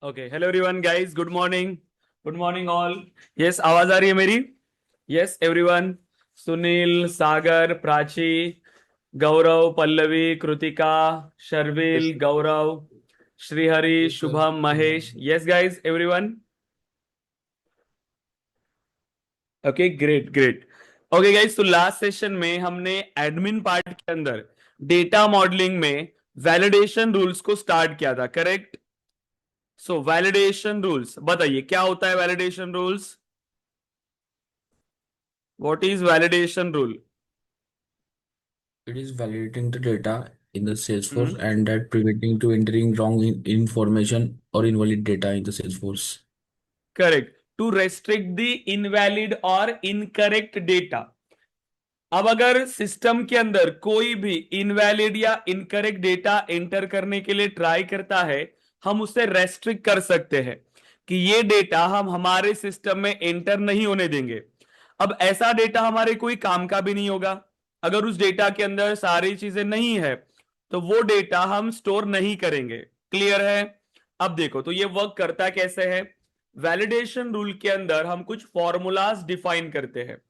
Okay, hello everyone guys, good morning all. Yes, आवाज आ रही है मेरी? Yes everyone. Sunil, Sagar, Prachi, Gaurav, Pallavi, Kritika, Sharvil, Gaurav, Shrihari, yes sir. Shubham, Mahesh. Yes guys everyone. Okay, great great. Okay guys, तो last session में हमने एडमिन पार्ट के अंदर डेटा मॉडलिंग में वैलिडेशन रूल्स को स्टार्ट किया था, करेक्ट? सो वैलिडेशन रूल्स बताइए, क्या होता है validation rules? What is validation rule? It is validating the data in the Salesforce Hmm. and that preventing to entering wrong information or invalid data in the Salesforce. Correct. To restrict the invalid or incorrect data. अब अगर system के अंदर कोई भी invalid या incorrect data enter करने के लिए ट्राई करता है, हम उसे रेस्ट्रिक्ट कर सकते हैं कि ये डेटा हम हमारे सिस्टम में एंटर नहीं होने देंगे। अब ऐसा डेटा हमारे कोई काम का भी नहीं होगा। अगर उस डेटा के अंदर सारी चीजें नहीं है तो वो डेटा हम स्टोर नहीं करेंगे। क्लियर है? अब देखो, तो ये वर्क करता कैसे है। वैलिडेशन रूल के अंदर हम कुछ फॉर्मूलाज डिफाइन करते हैं।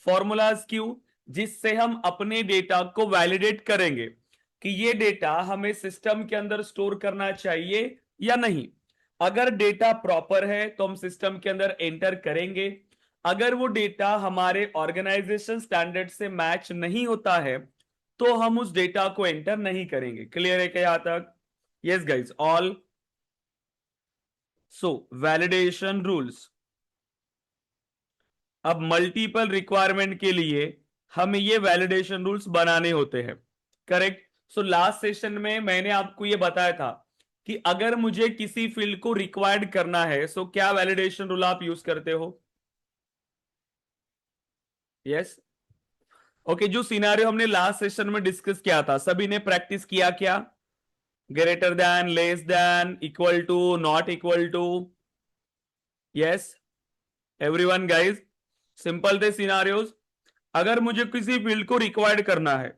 फॉर्मूलाज क्यों? जिससे हम अपने डेटा को वैलिडेट करेंगे कि ये डेटा हमें सिस्टम के अंदर स्टोर करना चाहिए या नहीं। अगर डेटा प्रॉपर है तो हम सिस्टम के अंदर एंटर करेंगे। अगर वो डेटा हमारे ऑर्गेनाइजेशन स्टैंडर्ड से मैच नहीं होता है तो हम उस डेटा को एंटर नहीं करेंगे। क्लियर है क्या यहां तक? Yes guys all. So validation rules. अब मल्टीपल रिक्वायरमेंट के लिए हमें ये वैलिडेशन रूल्स बनाने होते हैं, करेक्ट? सो लास्ट सेशन में मैंने आपको ये बताया था कि अगर मुझे किसी फील्ड को रिक्वायर्ड करना है सो क्या वैलिडेशन रूल आप यूज करते हो? यस। ओके, जो सिनेरियो हमने लास्ट सेशन में डिस्कस किया था, सभी ने प्रैक्टिस किया क्या? Greater than, less than, equal to, not equal to. Yes everyone guys, simple थे सिनारियोज। अगर मुझे किसी फील्ड को रिक्वायर्ड करना है,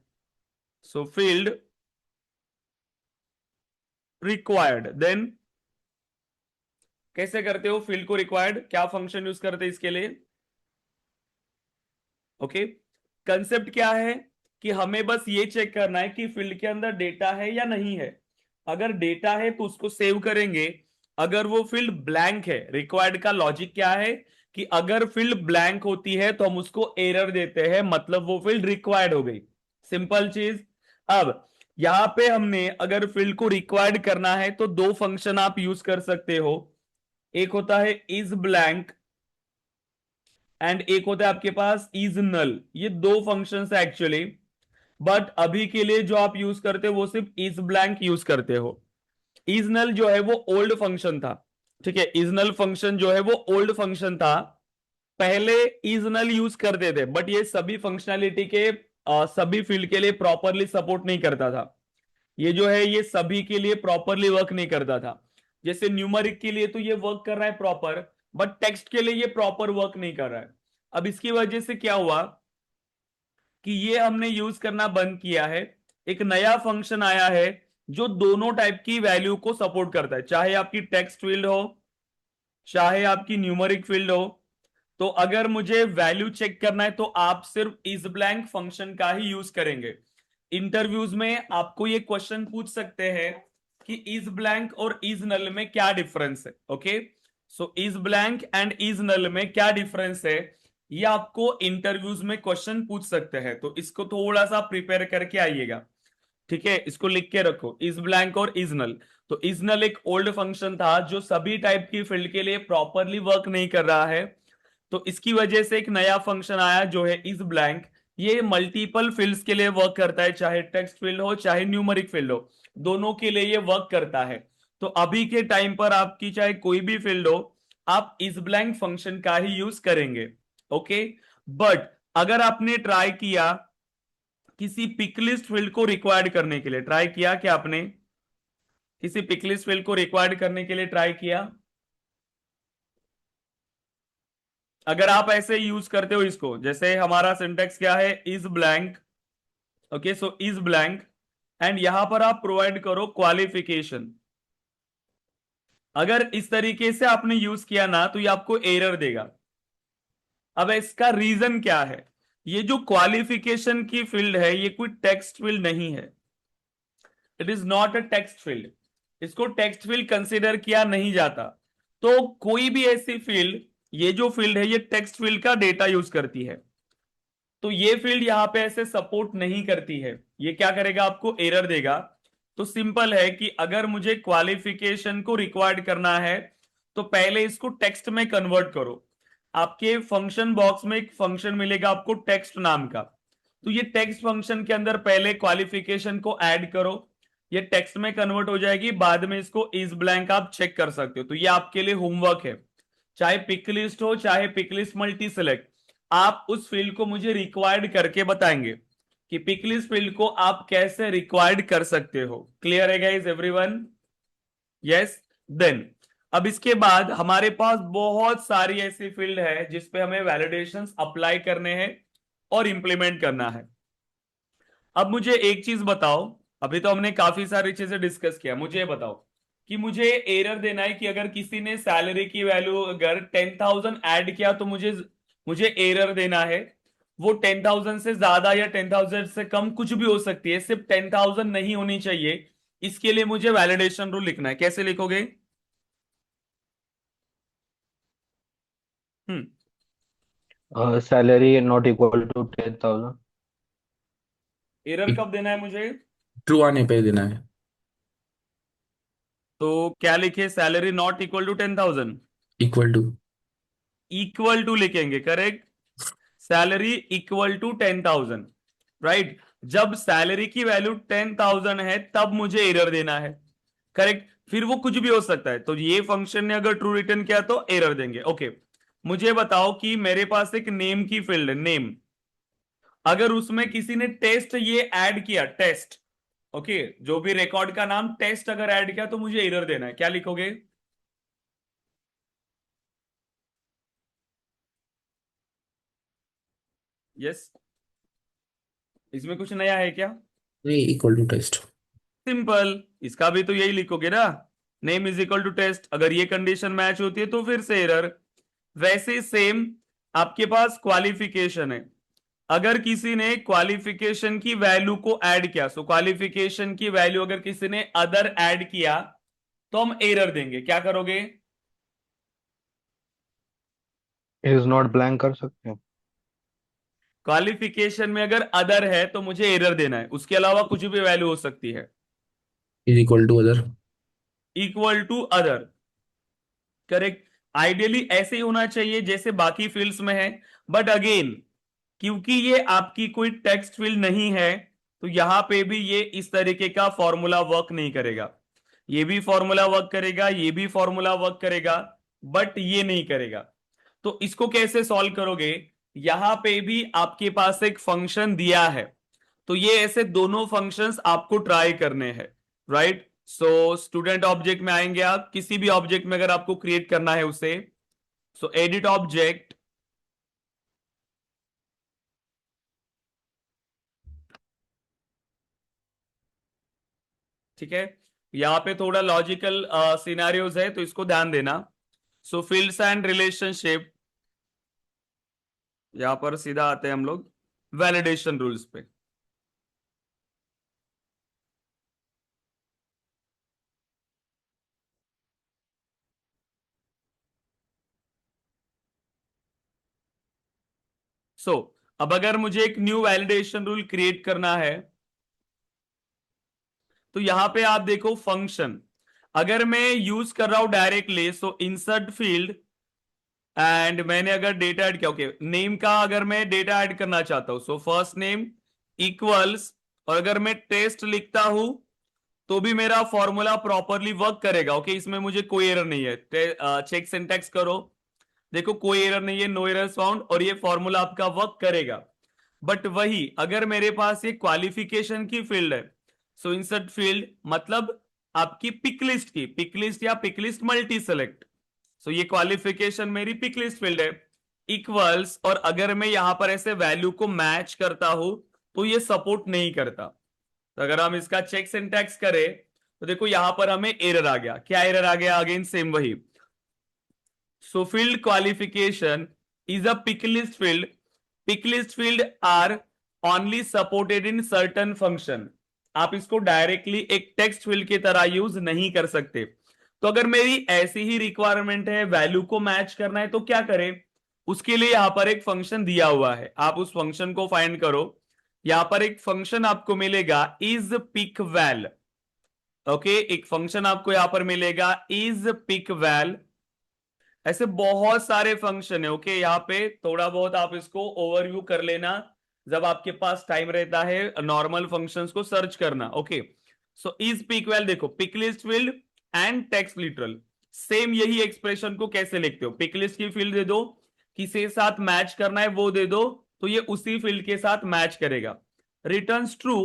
सो फील्ड रिक्वायर्ड, देन कैसे करते हो? फील्ड को रिक्वायर्ड क्या फंक्शन यूज करते हैं इसके लिए? ओके, कंसेप्ट क्या है कि हमें बस ये चेक करना है कि फील्ड के अंदर डेटा है या नहीं है। अगर डेटा है तो उसको सेव करेंगे। अगर वो फील्ड ब्लैंक है, रिक्वायर्ड का लॉजिक क्या है कि अगर फील्ड ब्लैंक होती है तो हम उसको एरर देते हैं, मतलब वो फील्ड रिक्वायर्ड हो गई। सिंपल चीज। अब यहां पे हमने अगर फील्ड को रिक्वायर्ड करना है तो दो फंक्शन आप यूज कर सकते हो। एक होता है इज ब्लैंक एंड एक होता है आपके पास इज नल। ये दो फंक्शंस है एक्चुअली, बट अभी के लिए जो आप यूज करते हो वो सिर्फ इज ब्लैंक यूज करते हो। इज नल जो है वो ओल्ड फंक्शन था। ठीक है, इज नल फंक्शन जो है वो ओल्ड फंक्शन था। पहले इज नल यूज करते थे बट ये सभी फंक्शनैलिटी के सभी फील्ड के लिए प्रॉपरली सपोर्ट नहीं करता था। ये जो है ये सभी के लिए प्रॉपरली वर्क नहीं करता था। जैसे न्यूमरिक के लिए तो ये वर्क कर रहा है प्रॉपर, बट टेक्स्ट के लिए ये प्रॉपर वर्क नहीं कर रहा है। अब इसकी वजह से क्या हुआ कि ये हमने यूज करना बंद किया है। एक नया फंक्शन आया है जो दोनों टाइप की वैल्यू को सपोर्ट करता है, चाहे आपकी टेक्स्ट फील्ड हो चाहे आपकी न्यूमरिक फील्ड हो। तो अगर मुझे वैल्यू चेक करना है तो आप सिर्फ इज ब्लैंक फंक्शन का ही यूज करेंगे। इंटरव्यूज में आपको ये क्वेश्चन पूछ सकते हैं कि इज ब्लैंक और इज नल में क्या डिफरेंस है। Okay, so is blank and is null में क्या डिफरेंस है, ये आपको इंटरव्यूज में क्वेश्चन पूछ सकते हैं, तो इसको थोड़ा सा प्रिपेयर करके आइएगा। ठीक है, इसको लिख के रखो, इज ब्लैंक और इज नल। तो इज नल एक ओल्ड फंक्शन था जो सभी टाइप की फील्ड के लिए प्रॉपरली वर्क नहीं कर रहा है। तो इसकी वजह से एक नया फंक्शन आया जो है इज ब्लैंक। ये मल्टीपल फील्ड्स के लिए वर्क करता है, चाहे टेक्स्ट फील्ड हो चाहे न्यूमेरिक फील्ड हो, दोनों के लिए ये वर्क करता है। तो अभी के टाइम पर आपकी चाहे कोई भी फील्ड हो, आप इज ब्लैंक फंक्शन का ही यूज करेंगे। ओके, बट अगर आपने ट्राई किया किसी पिकलिस्ट फील्ड को रिक्वायर्ड करने के लिए, ट्राई किया क्या आपने किसी पिकलिस्ट फील्ड को रिक्वायर्ड करने के लिए ट्राई किया? अगर आप ऐसे यूज करते हो इसको, जैसे हमारा सिंटेक्स क्या है, is blank. Okay, so is blank and यहां पर आप प्रोवाइड करो क्वालिफिकेशन। अगर इस तरीके से आपने यूज किया ना तो ये आपको एरर देगा। अब इसका रीजन क्या है? ये जो क्वालिफिकेशन की फील्ड है ये कोई टेक्स्ट फील्ड नहीं है। It is not a text field. इसको टेक्स्ट फील्ड कंसिडर किया नहीं जाता। तो कोई भी ऐसी फील्ड, ये जो फील्ड है ये टेक्स्ट फील्ड का डेटा यूज करती है, तो ये फील्ड यहां पे ऐसे सपोर्ट नहीं करती है। ये क्या करेगा? आपको एरर देगा। तो सिंपल है कि अगर मुझे क्वालिफिकेशन को रिक्वायर्ड करना है तो पहले इसको टेक्स्ट में कन्वर्ट करो। आपके फंक्शन बॉक्स में एक फंक्शन मिलेगा आपको टेक्स्ट नाम का, तो ये टेक्स्ट फंक्शन के अंदर पहले क्वालिफिकेशन को ऐड करो। ये टेक्स्ट में कन्वर्ट हो जाएगी, बाद में इसको इज ब्लैंक आप चेक कर सकते हो। तो ये आपके लिए होमवर्क है। चाहे पिक लिस्ट हो चाहे पिक लिस्ट मल्टी सेलेक्ट, आप उस फील्ड को मुझे रिक्वायर्ड करके बताएंगे कि पिक लिस्ट फील्ड को आप कैसे रिक्वायर्ड कर सकते हो। क्लियर है गाइस एवरीवन? यस। देन अब इसके बाद हमारे पास बहुत सारी ऐसी फील्ड है जिसपे हमें वैलिडेशंस अप्लाई करने हैं और इंप्लीमेंट करना है। अब मुझे एक चीज बताओ, अभी तो हमने काफी सारी चीजें डिस्कस किया, मुझे ये बताओ कि मुझे एरर देना है कि अगर किसी ने सैलरी की वैल्यू अगर 10,000 ऐड किया तो मुझे मुझे एरर देना है। वो 10,000 से ज्यादा या 10,000 से कम कुछ भी हो सकती है, सिर्फ 10,000 नहीं होनी चाहिए। इसके लिए मुझे वैलिडेशन रूल लिखना है। कैसे लिखोगे? Hmm. Salary not equal to 10,000। Error कब देना है मुझे? ट्रू आने पे देना है। तो क्या लिखे? Salary not equal to 10,000। Equal to. Equal to लिखेंगे, correct. Salary equal to 10,000, right. जब सैलरी की वैल्यू 10,000 है तब मुझे एरर देना है, करेक्ट। फिर वो कुछ भी हो सकता है, तो ये फंक्शन ने अगर ट्रू रिटर्न किया तो एरर देंगे। ओके। मुझे बताओ कि मेरे पास एक नेम की फील्ड है, नेम। अगर उसमें किसी ने टेस्ट ये ऐड किया, टेस्ट, ओके, जो भी रिकॉर्ड का नाम टेस्ट अगर ऐड किया तो मुझे एरर देना है। क्या लिखोगे? यस। इसमें कुछ नया है क्या? नहीं, इक्वल टू टेस्ट। सिंपल, इसका भी तो यही लिखोगे ना, name is equal to test. अगर ये कंडीशन मैच होती है तो फिर से एरर। वैसे सेम आपके पास क्वालिफिकेशन है। अगर किसी ने क्वालिफिकेशन की वैल्यू को ऐड किया, सो क्वालिफिकेशन की वैल्यू अगर किसी ने अदर ऐड किया तो हम एरर देंगे। क्या करोगे? इज नॉट ब्लैंक कर सकते हैं। क्वालिफिकेशन में अगर अदर है तो मुझे एरर देना है, उसके अलावा कुछ भी वैल्यू हो सकती है। Is equal to other. Equal to other, correct. Ideally ऐसे ही होना चाहिए जैसे बाकी फील्ड्स में है, बट अगेन क्योंकि ये आपकी कोई टेक्स्ट फील्ड नहीं है तो यहां पे भी ये इस तरीके का फॉर्मूला वर्क नहीं करेगा। ये भी फॉर्मूला वर्क करेगा, ये भी फॉर्मूला वर्क करेगा, बट ये नहीं करेगा। तो इसको कैसे सॉल्व करोगे? यहां पे भी आपके पास एक फंक्शन दिया है, तो ये ऐसे दोनों फंक्शंस आपको ट्राई करने हैं, राइट। सो स्टूडेंट ऑब्जेक्ट में आएंगे आप, किसी भी ऑब्जेक्ट में अगर आपको क्रिएट करना है उसे, सो एडिट ऑब्जेक्ट, ठीक है। यहाँ पे थोड़ा लॉजिकल सिनेरियोज है तो इसको ध्यान देना। सो फील्ड्स एंड रिलेशनशिप, यहां पर सीधा आते हैं हम लोग वैलिडेशन रूल्स पे। सो अब अगर मुझे एक न्यू वैलिडेशन रूल क्रिएट करना है तो यहां पे आप देखो फंक्शन, अगर मैं यूज कर रहा हूं directly, so insert field, and मैंने अगर डेटा ऐड किया, ओके, नेम का अगर मैं डेटा ऐड करना चाहता हूं, सो फर्स्ट नेम इक्वल्स, और अगर मैं टेस्ट लिखता हूं तो भी मेरा फॉर्मूला प्रॉपरली वर्क करेगा। ओके, इसमें मुझे कोई एरर नहीं है। चेक सिंटैक्स करो, देखो कोई एरर नहीं है, नो एरर फाउंड, और ये फॉर्मूला आपका वर्क करेगा। बट वही अगर मेरे पास ये क्वालिफिकेशन की फील्ड है, सो इंसर्ट फील्ड मतलब आपकी पिक लिस्ट की, पिक लिस्ट या पिक लिस्ट मल्टी सेलेक्ट, सो ये क्वालिफिकेशन मेरी पिक लिस्ट फील्ड है, इक्वल्स, और अगर मैं यहां पर ऐसे वैल्यू को मैच करता हूं तो ये सपोर्ट नहीं करता। तो अगर हम इसका चेक सिंटैक्स करें तो देखो यहां पर हमें एरर आ गया। क्या एरर आ गया? अगेन सेम वही। So field qualification is a pick list field. Pick list field are only supported in certain function. आप इसको डायरेक्टली एक टेक्स्ट फील्ड की तरह यूज नहीं कर सकते। तो अगर मेरी ऐसी ही रिक्वायरमेंट है, वैल्यू को मैच करना है, तो क्या करें? उसके लिए यहां पर एक फंक्शन दिया हुआ है, आप उस फंक्शन को फाइंड करो। यहां पर एक फंक्शन आपको मिलेगा इज पिक वैल। ओके, एक फंक्शन आपको यहां पर मिलेगा इज पिक वैल। ऐसे बहुत सारे फंक्शन है। ओके, यहाँ पे थोड़ा बहुत आप इसको ओवरव्यू कर लेना जब आपके पास टाइम रहता है नॉर्मल फंक्शंस को सर्च करना। Okay, so is pick val, देखो pick list field and text literal, same यही एक्सप्रेशन को कैसे लिखते हो? पिक लिस्ट की फील्ड दे दो, किसी साथ मैच करना है वो दे दो, तो ये उसी फील्ड के साथ मैच करेगा। Returns true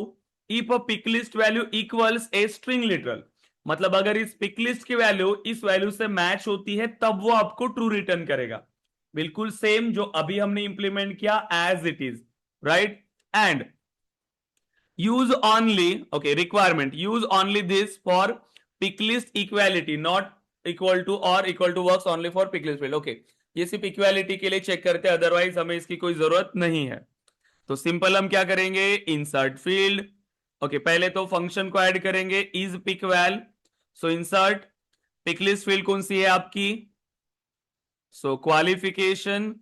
if a pick list value equals a string literal, मतलब अगर इस पिक लिस्ट की वैल्यू इस वैल्यू से मैच होती है तब वो आपको ट्रू रिटर्न करेगा। बिल्कुल सेम जो अभी हमने इंप्लीमेंट किया as it is, right. And use only, okay, requirement use only this for pick list equality, not equal to और equal to works only for pick list field. Okay, ये सिर्फ equality के लिए check करते हैं, otherwise हमें इसकी कोई जरूरत नहीं है। तो सिंपल हम क्या करेंगे? Insert field. ओके, पहले तो फंक्शन को ऐड करेंगे is pick val. So insert pick list field कौन सी है आपकी? सो क्वालिफिकेशन,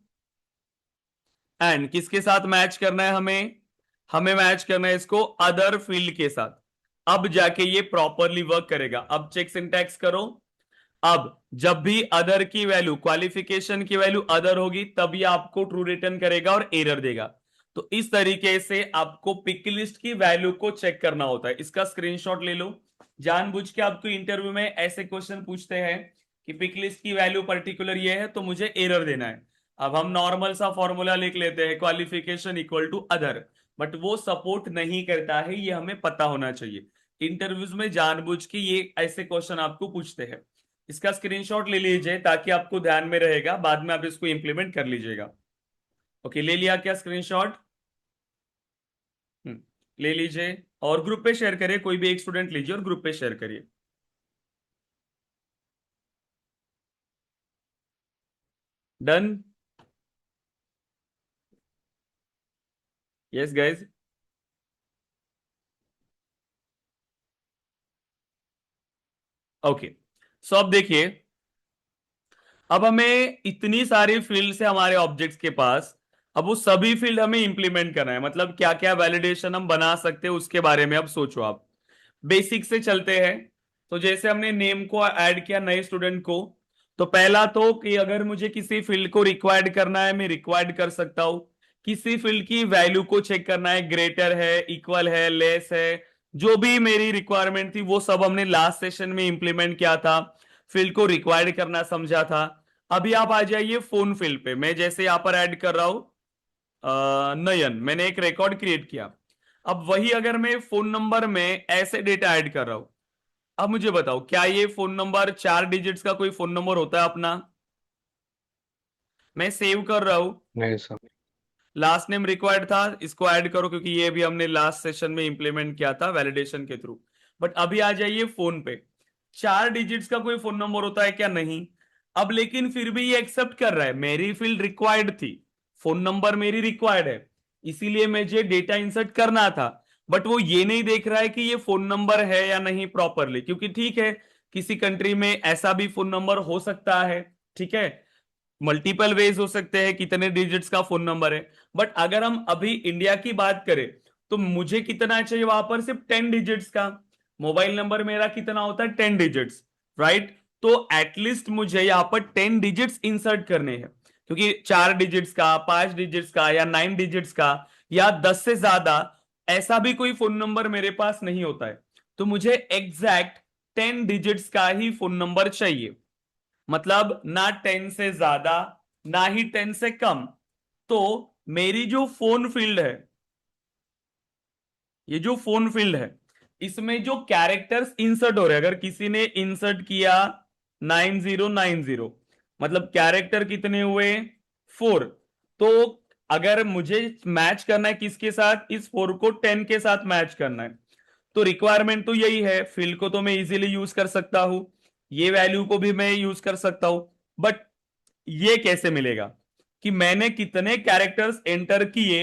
एंड किसके साथ मैच करना है हमें? हमें मैच करना है इसको अदर फील्ड के साथ। अब जाके ये प्रॉपरली वर्क करेगा। अब चेक सिंटैक्स करो। अब जब भी अदर की वैल्यू, क्वालिफिकेशन की वैल्यू अदर होगी तब ये आपको ट्रू रिटर्न करेगा और एरर देगा। तो इस तरीके से आपको पिक लिस्ट की वैल्यू को चेक करना होता है। इसका स्क्रीनशॉट ले लो। जानबूझ के आपको इंटरव्यू में ऐसे क्वेश्चन पूछते हैं कि पिक लिस्ट की वैल्यू पर्टिकुलर ये है तो मुझे एरर देना है। अब हम नॉर्मल सा फॉर्मूला लिख लेते हैं qualification equal to other, but वो सपोर्ट नहीं करता है, ये हमें पता होना चाहिए। इंटरव्यूज में जानबूझ के ये ऐसे क्वेश्चन आपको पूछते हैं। इसका स्क्रीनशॉट ले लीजिए ताकि आपको ध्यान में रहेगा, बाद में आप इसको इंप्लीमेंट कर लीजिएगा। ओके, ले लिया क्या स्क्रीनशॉट? ले लीजिए और ग्रुप पे शेयर करिए, कोई भी एक स्टूडेंट लीजिए और ग्रुप पे शेयर करिए। डन? Yes guys. ओके, सो अब देखिए, अब हमें इतनी सारी फील्ड से हमारे ऑब्जेक्ट्स के पास, अब वो सभी फील्ड हमें इंप्लीमेंट करना है। मतलब क्या क्या वैलिडेशन हम बना सकते हैं उसके बारे में अब सोचो आप। बेसिक से चलते हैं। तो जैसे हमने नेम को ऐड किया नए स्टूडेंट को, तो पहला तो कि अगर मुझे किसी फील्ड को रिक्वायर्ड करना है मैं रिक्वायर्ड कर सकता हूं। किसी फील्ड की वैल्यू को चेक करना है, ग्रेटर है, इक्वल है, लेस है, जो भी मेरी रिक्वायरमेंट थी वो सब हमने लास्ट सेशन में इंप्लीमेंट किया था। फील्ड को रिक्वायर्ड करना समझा था। अभी आप आ जाइए फोन फील्ड पे। मैं जैसे यहां पर ऐड कर रहा हूं नयन, मैंने एक रिकॉर्ड क्रिएट किया। अब वही अगर मैं फोन नंबर में ऐसे डेटा ऐड कर रहा हूं, अब मुझे बताओ क्या ये फोन नंबर 4 डिजिट्स का कोई फोन नंबर होता है अपना? मैं सेव कर रहा हूं, नहीं सर। लास्ट नेम रिक्वायर्ड था, इसको ऐड करो क्योंकि ये भी हमने लास्ट सेशन में इंप्लीमेंट किया था वैलिडेशन के थ्रू। बट अभी आ जाइए फोन पे, 4 डिजिट्स का कोई फोन नंबर होता है क्या? नहीं। अब लेकिन फिर भी ये एक्सेप्ट कर रहा है, मेरी फील्ड रिक्वायर्ड थी, फोन नंबर मेरी रिक्वायर्ड है, इसीलिए मुझे डेटा इंसर्ट करना था। बट वो ये नहीं देख रहा है कि ये फोन नंबर है या नहीं प्रॉपरली, क्योंकि ठीक है किसी कंट्री में ऐसा भी फोन नंबर हो सकता है, ठीक है, मल्टीपल वेज हो सकते हैं, कितने डिजिट्स का फोन नंबर है। बट अगर हम अभी इंडिया की बात करें तो मुझे कितना चाहिए वहां पर? सिर्फ 10 डिजिट्स का। मोबाइल नंबर मेरा कितना होता है? 10 डिजिट्स, राइट। तो एटलीस्ट मुझे यहाँ पर 10 डिजिट्स इंसर्ट करने हैं, क्योंकि 4 डिजिट्स का, 5 डिजिट्स का या 9 डिजिट्स का या 10 से ज्यादा ऐसा भी कोई फोन नंबर मेरे पास नहीं होता है। तो मुझे एग्जैक्ट 10 डिजिट्स का ही फोन नंबर चाहिए, मतलब ना 10 से ज्यादा ना ही 10 से कम। तो मेरी जो फोन फील्ड है, ये जो फोन फील्ड है, इसमें जो कैरेक्टर्स इंसर्ट हो रहे हैं, अगर किसी ने इंसर्ट किया 9090, मतलब कैरेक्टर कितने हुए? 4। तो अगर मुझे मैच करना है किसके साथ? इस 4 को 10 के साथ मैच करना है। तो रिक्वायरमेंट तो यही है, फील्ड को तो मैं इजीली यूज कर सकता हूं, ये वैल्यू को भी मैं यूज कर सकता हूं, बट ये कैसे मिलेगा कि मैंने कितने कैरेक्टर्स एंटर किए,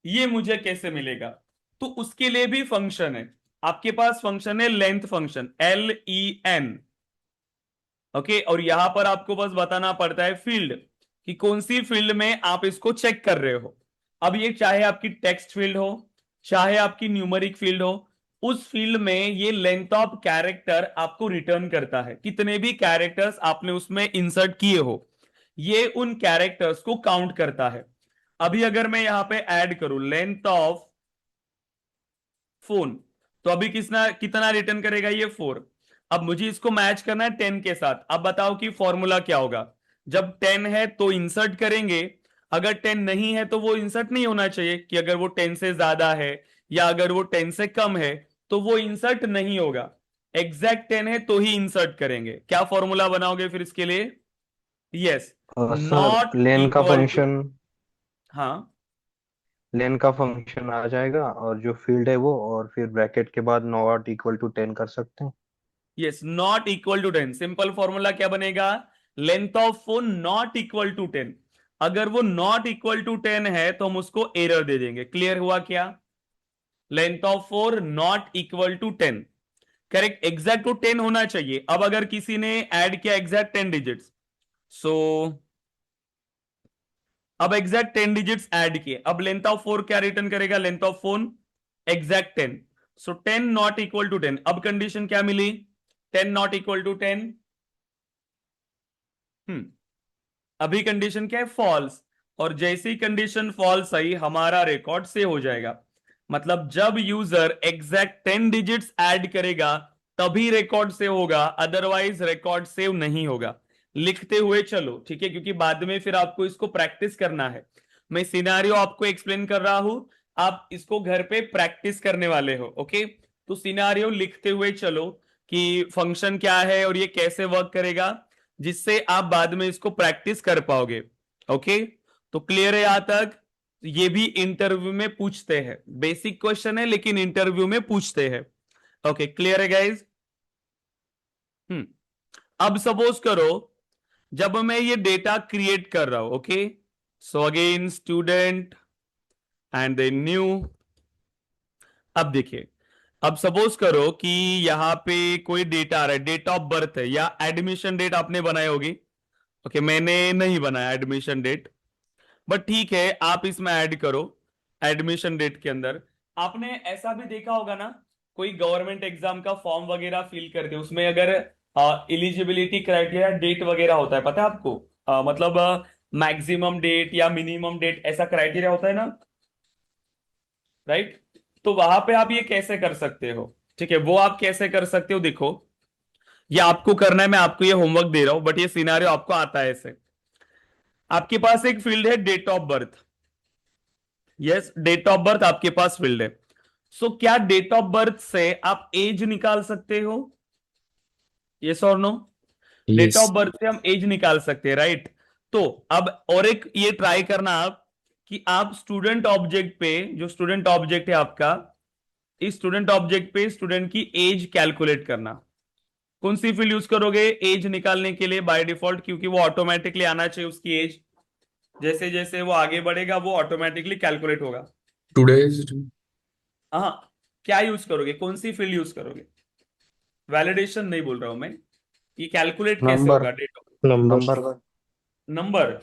ये मुझे कैसे मिलेगा? तो उसके लिए भी फंक्शन है, आपके पास फंक्शन है लेंथ फंक्शन, LEN। ओके, और यहां पर आपको बस बताना पड़ता है फील्ड, कि कौन सी फील्ड में आप इसको चेक कर रहे हो। अब ये चाहे आपकी टेक्स्ट फील्ड हो, चाहे आपकी न्यूमेरिक फील्ड हो, उस फील्ड में ये लेंथ ऑफ कैरेक्टर आपको रिटर्न करता है, कितने भी कैरेक्टर्स आपने उसमें इंसर्ट किए हो, ये उन कैरेक्टर्स को काउंट करता है। अभी अगर मैं यहां पे ऐड करूं लेंथ ऑफ फोन, तो अभी किसना कितना रिटर्न करेगा ये 4। अब मुझे इसको मैच करना है 10 के साथ। अब बताओ कि फॉर्मूला क्या होगा? जब 10 है तो इंसर्ट करेंगे, अगर 10 नहीं है तो वो इंसर्ट नहीं होना चाहिए, कि अगर वो 10 से ज्यादा है या अगर वो 10 से कम है तो वो इंसर्ट नहीं होगा। एग्जैक्ट 10 है तो ही इंसर्ट करेंगे। क्या फॉर्मूला बनाओगे फिर इसके लिए? यस, सर नॉट लेन का इक्वल टू, फंक्शन, हाँ, लेन का फंक्शन आ जाएगा और जो फील्ड है वो, और फिर ब्रैकेट के बाद नॉट इक्वल टू 10 कर सकते हैं। Yes, not equal to 10। Simple formula क्या बनेगा? Length of phone not equal to 10। अगर वो नॉट इक्वल टू 10 है तो हम उसको एरर दे देंगे। क्लियर हुआ क्या? Length of four not equal to 10, correct, exact तो 10 होना चाहिए। अब अगर किसी ने ऐड किया एग्जैक्ट 10 डिजिट्स, सो अब एग्जैक्ट 10 डिजिट्स ऐड किए, अब लेंथ ऑफ फोर क्या रिटर्न करेगा? Length of phone exact 10। So 10 not equal to 10। अब कंडीशन क्या मिली? 10 नॉट इक्वल टू 10। अभी कंडीशन क्या है? फॉल्स। और जैसी कंडीशन फॉल्स आई, हमारा रिकॉर्ड सेव हो जाएगा। मतलब जब यूजर एग्जैक्ट 10 डिजिट्स ऐड करेगा तभी रिकॉर्ड सेव होगा, अदरवाइज रिकॉर्ड सेव नहीं होगा। लिखते हुए चलो, ठीक है, क्योंकि बाद में फिर आपको इसको प्रैक्टिस करना है। मैं सिनारियो आपको एक्सप्लेन कर रहा हूं, आप इसको घर पे प्रैक्टिस करने वाले हो। ओके, तो सिनारियो लिखते हुए चलो कि फंक्शन क्या है और ये कैसे वर्क करेगा, जिससे आप बाद में इसको प्रैक्टिस कर पाओगे। ओके, तो क्लियर है यहां तक? ये भी इंटरव्यू में पूछते हैं, बेसिक क्वेश्चन है लेकिन इंटरव्यू में पूछते हैं। ओके, क्लियर है गाइज? हम्म अब सपोज करो, जब मैं ये डेटा क्रिएट कर रहा हूं, okay, so again student and then new. अब देखिए, अब सपोज करो कि यहां पे कोई डेटा आ रहा है, डेट ऑफ बर्थ है या एडमिशन डेट आपने बनाई होगी। ओके, मैंने नहीं बनाया एडमिशन डेट, बट ठीक है, आप इसमें ऐड करो। एडमिशन डेट के अंदर आपने ऐसा भी देखा होगा ना, कोई गवर्नमेंट एग्जाम का फॉर्म वगैरह फिल करते हैं, उसमें अगर एलिजिबिलिटी क्राइटेरिया डेट वगैरह होता है, पता है आपको? मतलब मैक्सिमम डेट या मिनिमम डेट ऐसा क्राइटेरिया होता है ना, राइट? तो वहां पे आप ये कैसे कर सकते हो? ठीक है, वो आप कैसे कर सकते हो, देखो, ये आपको करना है, मैं आपको ये होमवर्क दे रहा हूं, बट ये सिनारियो आपको आता है ऐसे। आपके पास एक फील्ड है date of birth. Yes, date of birth आपके पास फील्ड है। सो क्या डेट ऑफ बर्थ से आप एज निकाल सकते हो? यस और no? Date of Yes. Birth से हम एज निकाल सकते हैं, राइट? तो अब और एक ये ट्राई करना आप, कि आप स्टूडेंट ऑब्जेक्ट पे, जो स्टूडेंट ऑब्जेक्ट है आपका, इस स्टूडेंट ऑब्जेक्ट पे स्टूडेंट की एज कैलकुलेट करना। कौन सी फील्ड यूज करोगे एज निकालने के लिए बाय डिफॉल्ट? क्योंकि वो ऑटोमेटिकली आना चाहिए उसकी एज, जैसे जैसे वो आगे बढ़ेगा वो ऑटोमेटिकली कैलकुलेट होगा। Today's हाँ, क्या यूज करोगे, कौन सी फील्ड यूज करोगे? वैलिडेशन नहीं बोल रहा हूं मैं, ये कैलकुलेट कैसे नंबर, होगा डेट ऑफ? नंबर का। नंबर?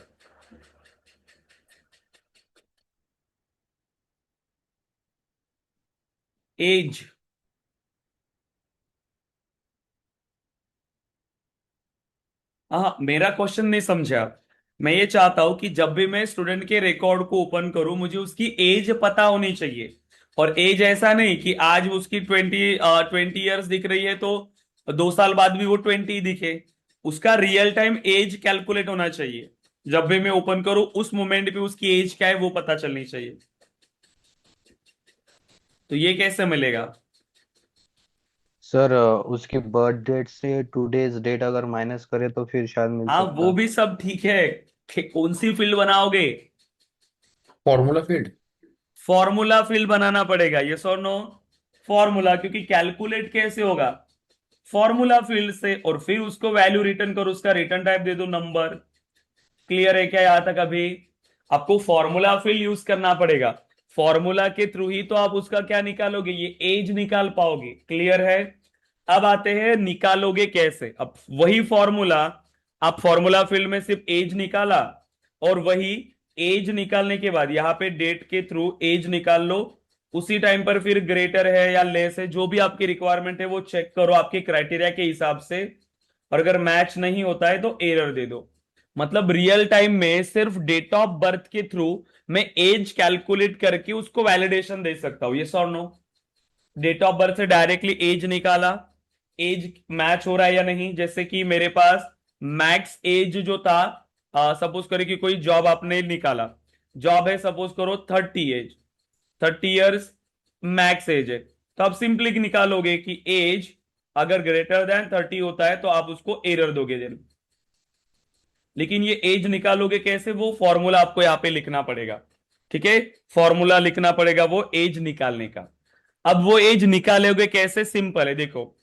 एज? हाँ, मेरा क्वेश्चन नहीं समझे आप। मैं ये चाहता हूं कि जब भी मैं स्टूडेंट के रिकॉर्ड को ओपन करूं, मुझे उसकी एज पता होनी चाहिए। और एज ऐसा नहीं कि आज उसकी 20 ईयर्स दिख रही है तो 2 साल बाद भी वो 20 दिखे। उसका रियल टाइम एज कैलकुलेट होना चाहिए। जब भी मैं ओपन करूं उस मोमेंट पे उसकी एज क्या है वो पता चलनी चाहिए। तो ये कैसे मिलेगा? सर उसकी बर्थ डेट से टूडेज डेट अगर माइनस करे तो फिर शायद मिल हाँ, सकता वो है। भी सब ठीक है, कौन सी फील्ड बनाओगे? formula field. फॉर्मूला फील्ड बनाना पड़ेगा, यस और नो? फॉर्मूला, क्योंकि कैलकुलेट कैसे होगा, फॉर्मूला फील्ड से, और फिर उसको वैल्यू रिटर्न करो, उसका रिटर्न टाइप दे दो नंबर। क्लियर है क्या यहां तक? अभी आपको फॉर्मूला फील्ड यूज करना पड़ेगा, फॉर्मूला के थ्रू ही तो आप उसका क्या निकालोगे, ये एज निकाल पाओगे। क्लियर है? अब आते हैं निकालोगे कैसे। अब वही फॉर्मूला, आप फॉर्मूला फील्ड में सिर्फ एज निकाला, और वही एज निकालने के बाद यहां पे डेट के थ्रू एज निकाल लो, उसी टाइम पर फिर ग्रेटर है या लेस है, जो भी आपकी रिक्वायरमेंट है वो चेक करो आपके क्राइटेरिया के हिसाब से, और अगर मैच नहीं होता है तो एरर दे दो। मतलब रियल टाइम में सिर्फ डेट ऑफ बर्थ के थ्रू मैं एज कैलकुलेट करके उसको वैलिडेशन दे सकता हूं, यस और नो। डेट ऑफ बर्थ से डायरेक्टली एज निकाला, एज मैच हो रहा है या नहीं, जैसे कि मेरे पास मैक्स एज जो था, सपोज करें कि कोई जॉब आपने निकाला, जॉब है सपोज करो 30 एज, 30 ईयर्स मैक्स एज है, तो आप सिंपली निकालोगे कि एज अगर ग्रेटर देन 30 होता है तो आप उसको एरर दोगे देन। लेकिन ये एज निकालोगे कैसे, वो फॉर्मूला आपको यहां पे लिखना पड़ेगा। ठीक है, फॉर्मूला लिखना पड़ेगा वो एज निकालने का। अब वो एज निकालोगे कैसे, सिंपल है, देखो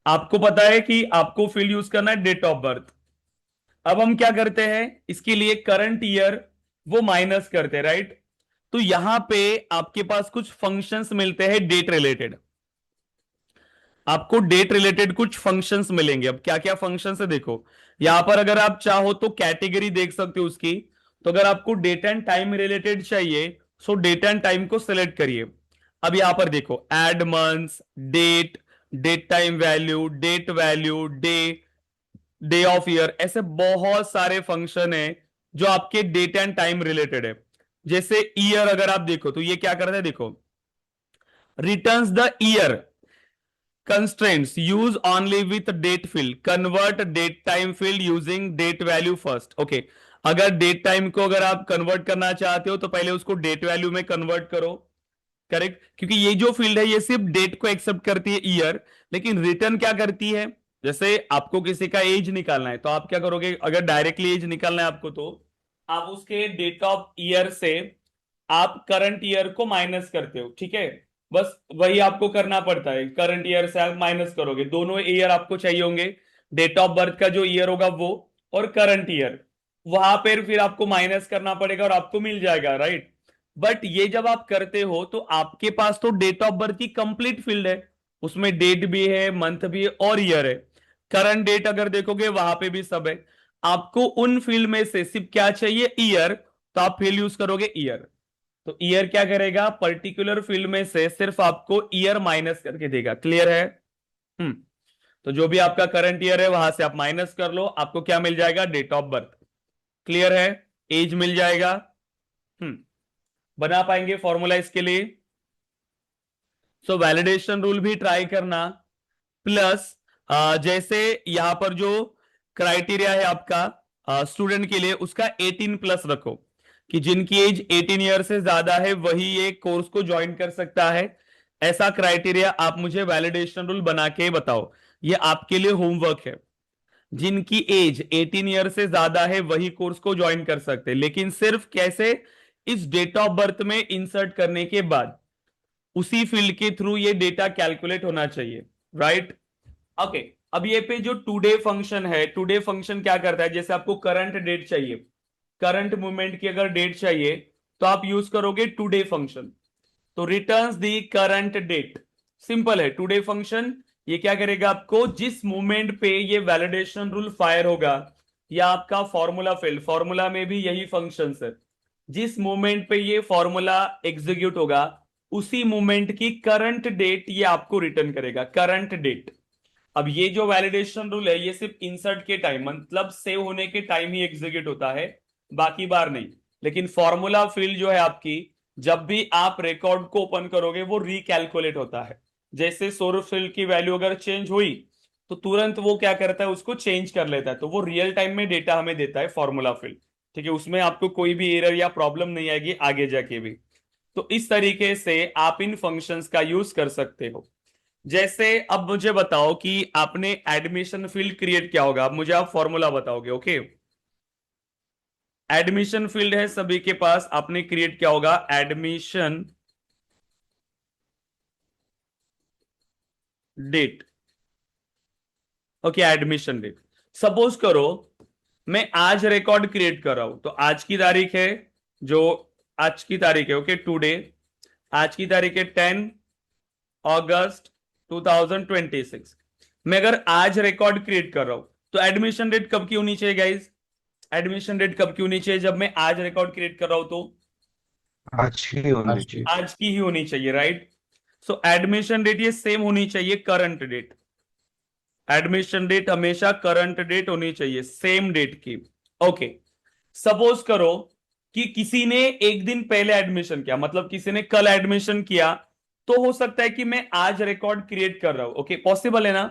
आपको पता है कि आपको फील्ड यूज करना है डेट ऑफ बर्थ। अब हम क्या करते हैं, इसके लिए करंट ईयर वो माइनस करते हैं, राइट। तो यहां पे आपके पास कुछ फंक्शंस मिलते हैं डेट रिलेटेड, आपको डेट रिलेटेड कुछ फंक्शंस मिलेंगे। अब क्या क्या फंक्शंस है देखो, यहां पर अगर आप चाहो तो कैटेगरी देख सकते हो उसकी। तो अगर आपको डेट एंड टाइम रिलेटेड चाहिए, सो डेट एंड टाइम को सिलेक्ट करिए। अब यहां पर देखो add months, date, date time value, day, day of year, ऐसे बहुत सारे फंक्शन है जो आपके डेट एंड टाइम रिलेटेड है। जैसे ईयर अगर आप देखो तो ये क्या करता है, देखो returns the year, constraints use only with date field, convert date time field using date value first। Okay, अगर डेट टाइम को अगर आप कन्वर्ट करना चाहते हो तो पहले उसको डेट वैल्यू में कन्वर्ट करो। करेक्ट, क्योंकि ये जो फील्ड है ये सिर्फ डेट को एक्सेप्ट करती है, ईयर, लेकिन रिटर्न क्या करती है। जैसे आपको किसी का एज निकालना है तो आप क्या करोगे, अगर डायरेक्टली एज निकालना है आपको तो आप उसके डेट ऑफ ईयर से आप करंट ईयर को माइनस करते हो। ठीक है, बस वही आपको करना पड़ता है, करंट ईयर से आप माइनस करोगे, दोनों ईयर आपको चाहिए होंगे, डेट ऑफ बर्थ का जो ईयर होगा वो, और करंट ईयर, वहां पर फिर आपको माइनस करना पड़ेगा और आपको मिल जाएगा, राइट। बट ये जब आप करते हो तो आपके पास तो डेट ऑफ बर्थ की कंप्लीट फील्ड है, उसमें डेट भी है, मंथ भी है और ईयर है। करंट डेट अगर देखोगे वहां पे भी सब है। आपको उन फील्ड में से सिर्फ क्या चाहिए, ईयर, तो आप फील्ड यूज करोगे ईयर। तो ईयर क्या करेगा, पर्टिकुलर फील्ड में से सिर्फ आपको ईयर माइनस करके देगा। क्लियर है? हम्म। तो जो भी आपका करंट ईयर है वहां से आप माइनस कर लो, आपको क्या मिल जाएगा, डेट ऑफ बर्थ। क्लियर है? एज मिल जाएगा। हम्म। बना पाएंगे फॉर्मूला इसके लिए? सो वैलिडेशन रूल भी ट्राई करना, प्लस जैसे यहां पर जो क्राइटेरिया है आपका स्टूडेंट के लिए, उसका 18 प्लस रखो, कि जिनकी एज 18 ईयर से ज्यादा है वही ये कोर्स को ज्वाइन कर सकता है। ऐसा क्राइटेरिया आप मुझे वैलिडेशन रूल बना के बताओ, ये आपके लिए होमवर्क है। जिनकी एज 18 ईयर से ज्यादा है वही कोर्स को ज्वाइन कर सकते हैं, लेकिन सिर्फ कैसे, इस डेट ऑफ बर्थ में इंसर्ट करने के बाद उसी फील्ड के थ्रू ये डेटा कैलकुलेट होना चाहिए, राइट। ओके, अब ये पे जो टुडे फंक्शन है, टुडे फंक्शन क्या करता है, जैसे आपको करंट डेट चाहिए, करंट मूवमेंट की अगर डेट चाहिए तो आप यूज करोगे टुडे फंक्शन, तो returns the current date. Simple है, टुडे फंक्शन ये क्या करेगा, आपको जिस मूवमेंट पे ये वैलिडेशन रूल फायर होगा, या आपका फॉर्मूला फील्ड, फॉर्मूला में भी यही फंक्शन है, जिस मूवमेंट पे ये फॉर्मूला एग्जीक्यूट होगा उसी मूवमेंट की करंट डेट ये आपको रिटर्न करेगा, करंट डेट। अब ये जो वैलिडेशन रूल है ये सिर्फ इंसर्ट के टाइम, मतलब सेव होने के टाइम ही एग्जीक्यूट होता है, बाकी बार नहीं। लेकिन फॉर्मूला फील्ड जो है आपकी, जब भी आप रिकॉर्ड को ओपन करोगे वो रिकैलकुलेट होता है। जैसे सोर्स फील्ड की वैल्यू अगर चेंज हुई तो तुरंत वो क्या करता है, उसको चेंज कर लेता है, तो वो रियल टाइम में डेटा हमें देता है फॉर्मूला फील्ड। ठीक है, उसमें आपको कोई भी एरर या प्रॉब्लम नहीं आएगी आगे जाके भी। तो इस तरीके से आप इन फंक्शंस का यूज कर सकते हो। जैसे अब मुझे बताओ कि आपने एडमिशन फील्ड क्रिएट किया होगा, अब मुझे आप फॉर्मूला बताओगे। ओके, एडमिशन फील्ड है सभी के पास, आपने क्रिएट किया होगा admission date. Okay, admission date. Suppose करो मैं आज रिकॉर्ड क्रिएट कर रहा हूं, तो आज की तारीख है, जो आज की तारीख है, ओके, टुडे। आज की तारीख है 10 अगस्त 2026। मैं अगर आज रिकॉर्ड क्रिएट कर रहा हूं, तो एडमिशन डेट कब की होनी चाहिए गाइस? एडमिशन डेट कब की होनी चाहिए जब मैं आज रिकॉर्ड क्रिएट कर रहा हूं तो? आज ही होनी आज की। चाहिए। आज की ही होनी चाहिए, राइट? सो एडमिशन डेट ये सेम होनी चाहिए करंट डेट। एडमिशन डेट हमेशा करंट डेट होनी चाहिए, सेम डेट की। ओके, सपोज करो कि किसी ने एक दिन पहले एडमिशन किया, मतलब किसी ने कल एडमिशन किया, तो हो सकता है कि मैं आज रिकॉर्ड क्रिएट कर रहा हूं। ओके, पॉसिबल है ना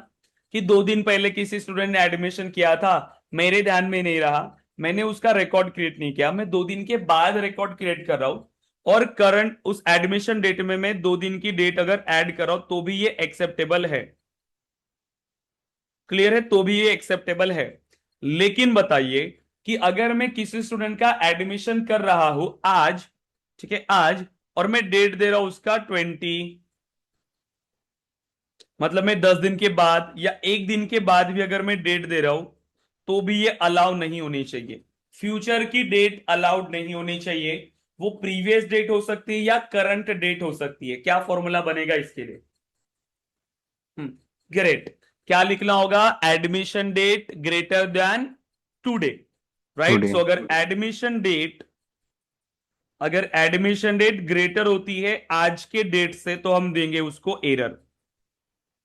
कि 2 दिन पहले किसी स्टूडेंट ने एडमिशन किया था, मेरे ध्यान में नहीं रहा, मैंने उसका रिकॉर्ड क्रिएट नहीं किया, मैं 2 दिन के बाद रिकॉर्ड क्रिएट कर रहा हूं, और करंट उस एडमिशन डेट में मैं 2 दिन की डेट अगर ऐड कर रहा हूं तो भी ये एक्सेप्टेबल है। क्लियर है? तो भी ये एक्सेप्टेबल है। लेकिन बताइए कि अगर मैं किसी स्टूडेंट का एडमिशन कर रहा हूं आज, ठीक है, आज, और मैं डेट दे रहा हूं उसका 20, मतलब मैं 10 दिन के बाद या एक दिन के बाद भी अगर मैं डेट दे रहा हूं, तो भी ये अलाउ नहीं होनी चाहिए। फ्यूचर की डेट अलाउड नहीं होनी चाहिए। वो प्रीवियस डेट हो सकती है या करंट डेट हो सकती है। क्या फॉर्मूला बनेगा इसके लिए? ग्रेट। क्या लिखना होगा? Admission date greater than today, right? Today. So अगर एडमिशन डेट ग्रेटर होती है आज के डेट से, तो हम देंगे उसको error,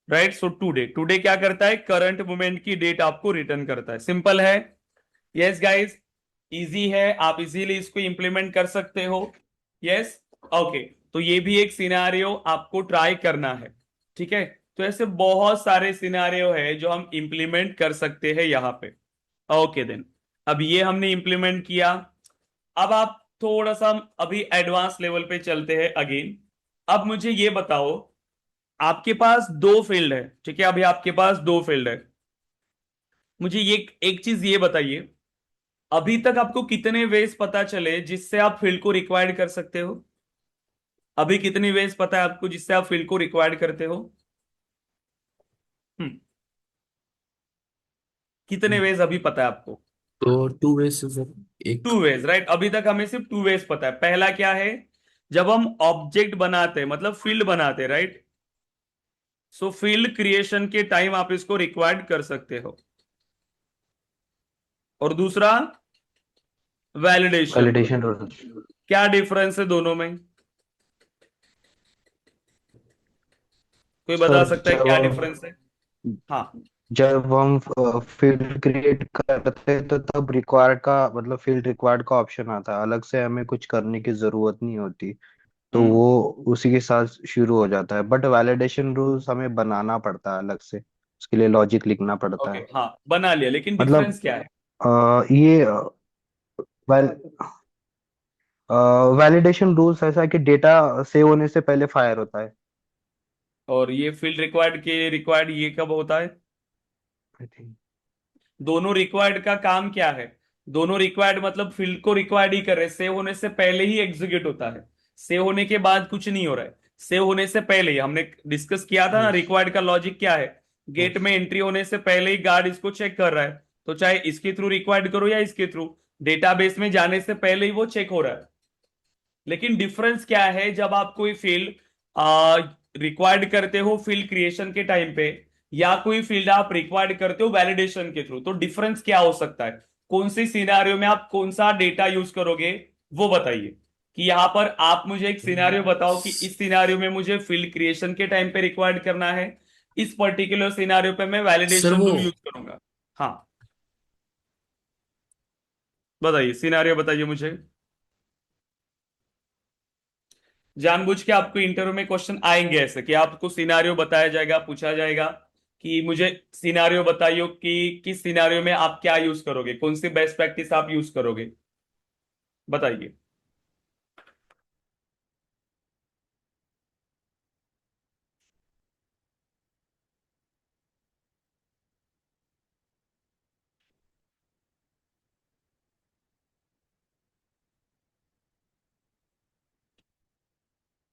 right? So today, today क्या करता है? करंट मोमेंट की डेट आपको रिटर्न करता है। सिंपल है। यस गाइस, इजी है, आप इजीली इसको इंप्लीमेंट कर सकते हो। Yes, okay. तो ये भी एक सिनेरियो आपको ट्राई करना है, ठीक है? तो ऐसे बहुत सारे सिनेरियो है जो हम इंप्लीमेंट कर सकते हैं यहाँ पे। ओके देन, अब ये हमने इंप्लीमेंट किया। अब आप थोड़ा सा हम अभी एडवांस लेवल पे चलते हैं अगेन। अब मुझे ये बताओ, आपके पास 2 फील्ड है, ठीक है? अभी आपके पास 2 फील्ड है। मुझे ये एक चीज ये बताइए, अभी तक आपको कितने वेज पता चले जिससे आप फील्ड को रिक्वायर्ड कर सकते हो? अभी कितनी वेज पता है आपको जिससे आप फील्ड को रिक्वायर्ड करते हो? हम्म, कितने वेज अभी पता है आपको? तो टू वे से सर, एक। 2 वेज, राइट? अभी तक हमें सिर्फ 2 वेज पता है। पहला क्या है? जब हम ऑब्जेक्ट बनाते हैं, मतलब फील्ड बनाते हैं, राइट? सो फील्ड क्रिएशन के टाइम आप इसको रिक्वायर्ड कर सकते हो। और दूसरा, वैलिडेशन रूल। Validation rule. क्या डिफरेंस है दोनों में? कोई बता सर सकता है क्या डिफरेंस है? हाँ। जब हम फील्ड क्रिएट करते हैं तो तब रिक्वायर्ड का मतलब फील्ड रिक्वायर्ड का ऑप्शन आता है, अलग से हमें कुछ करने की जरूरत नहीं होती, तो हम्म। वो उसी के साथ शुरू हो जाता है। बट वैलिडेशन रूल्स हमें बनाना पड़ता है अलग से, उसके लिए लॉजिक लिखना पड़ता ओके, है। हाँ, बना लिया, लेकिन मतलब डिफरेंस क्या है? ये वैल वैलिडेशन रूल्स ऐसा है कि डेटा सेव होने से पहले फायर होता है। और ये फील्ड रिक्वायर्ड के रिक्वायर्ड ये कब होता है? I think. दोनों रिक्वायर्ड का काम क्या है? दोनों रिक्वायर्ड मतलब फील्ड को रिक्वायर्ड ही कर रहे हैं, सेव होने से पहले ही एग्जीक्यूट होता है। सेव होने के बाद कुछ नहीं हो रहा है, सेव होने से पहले ही हमने डिस्कस किया था ना, यस। रिक्वायर्ड का लॉजिक क्या है? Gate yes. में एंट्री होने से पहले ही गार्ड इसको चेक कर रहा है, तो चाहे इसके थ्रू रिक्वायर्ड करो या इसके थ्रू, डेटाबेस में जाने से पहले ही वो चेक हो रहा है। लेकिन डिफरेंस क्या है, जब आप कोई फील्ड रिक्वायर्ड करते हो फील्ड क्रिएशन के टाइम पे, या कोई फील्ड आप रिक्वायर्ड करते हो वैलिडेशन के थ्रू, तो डिफरेंस क्या हो सकता है? कौन सी सिनेरियो में आप कौन सा डेटा यूज करोगे, वो बताइए। कि यहां पर आप मुझे एक सिनेरियो बताओ कि इस सिनेरियो में मुझे फील्ड क्रिएशन के टाइम पे रिक्वायर्ड करना है, इस पर्टिकुलर सिनेरियो पे मैं सर वैलिडेशन वो रूल यूज करूंगा। हाँ, बताइए, सिनेरियो बताइए मुझे। जानबूझ के आपको इंटरव्यू में क्वेश्चन आएंगे ऐसे कि आपको सिनारियो बताया जाएगा, पूछा जाएगा कि मुझे सिनारियो बताइए कि किस सिनारियो में आप क्या यूज करोगे, कौन सी बेस्ट प्रैक्टिस आप यूज करोगे, बताइए।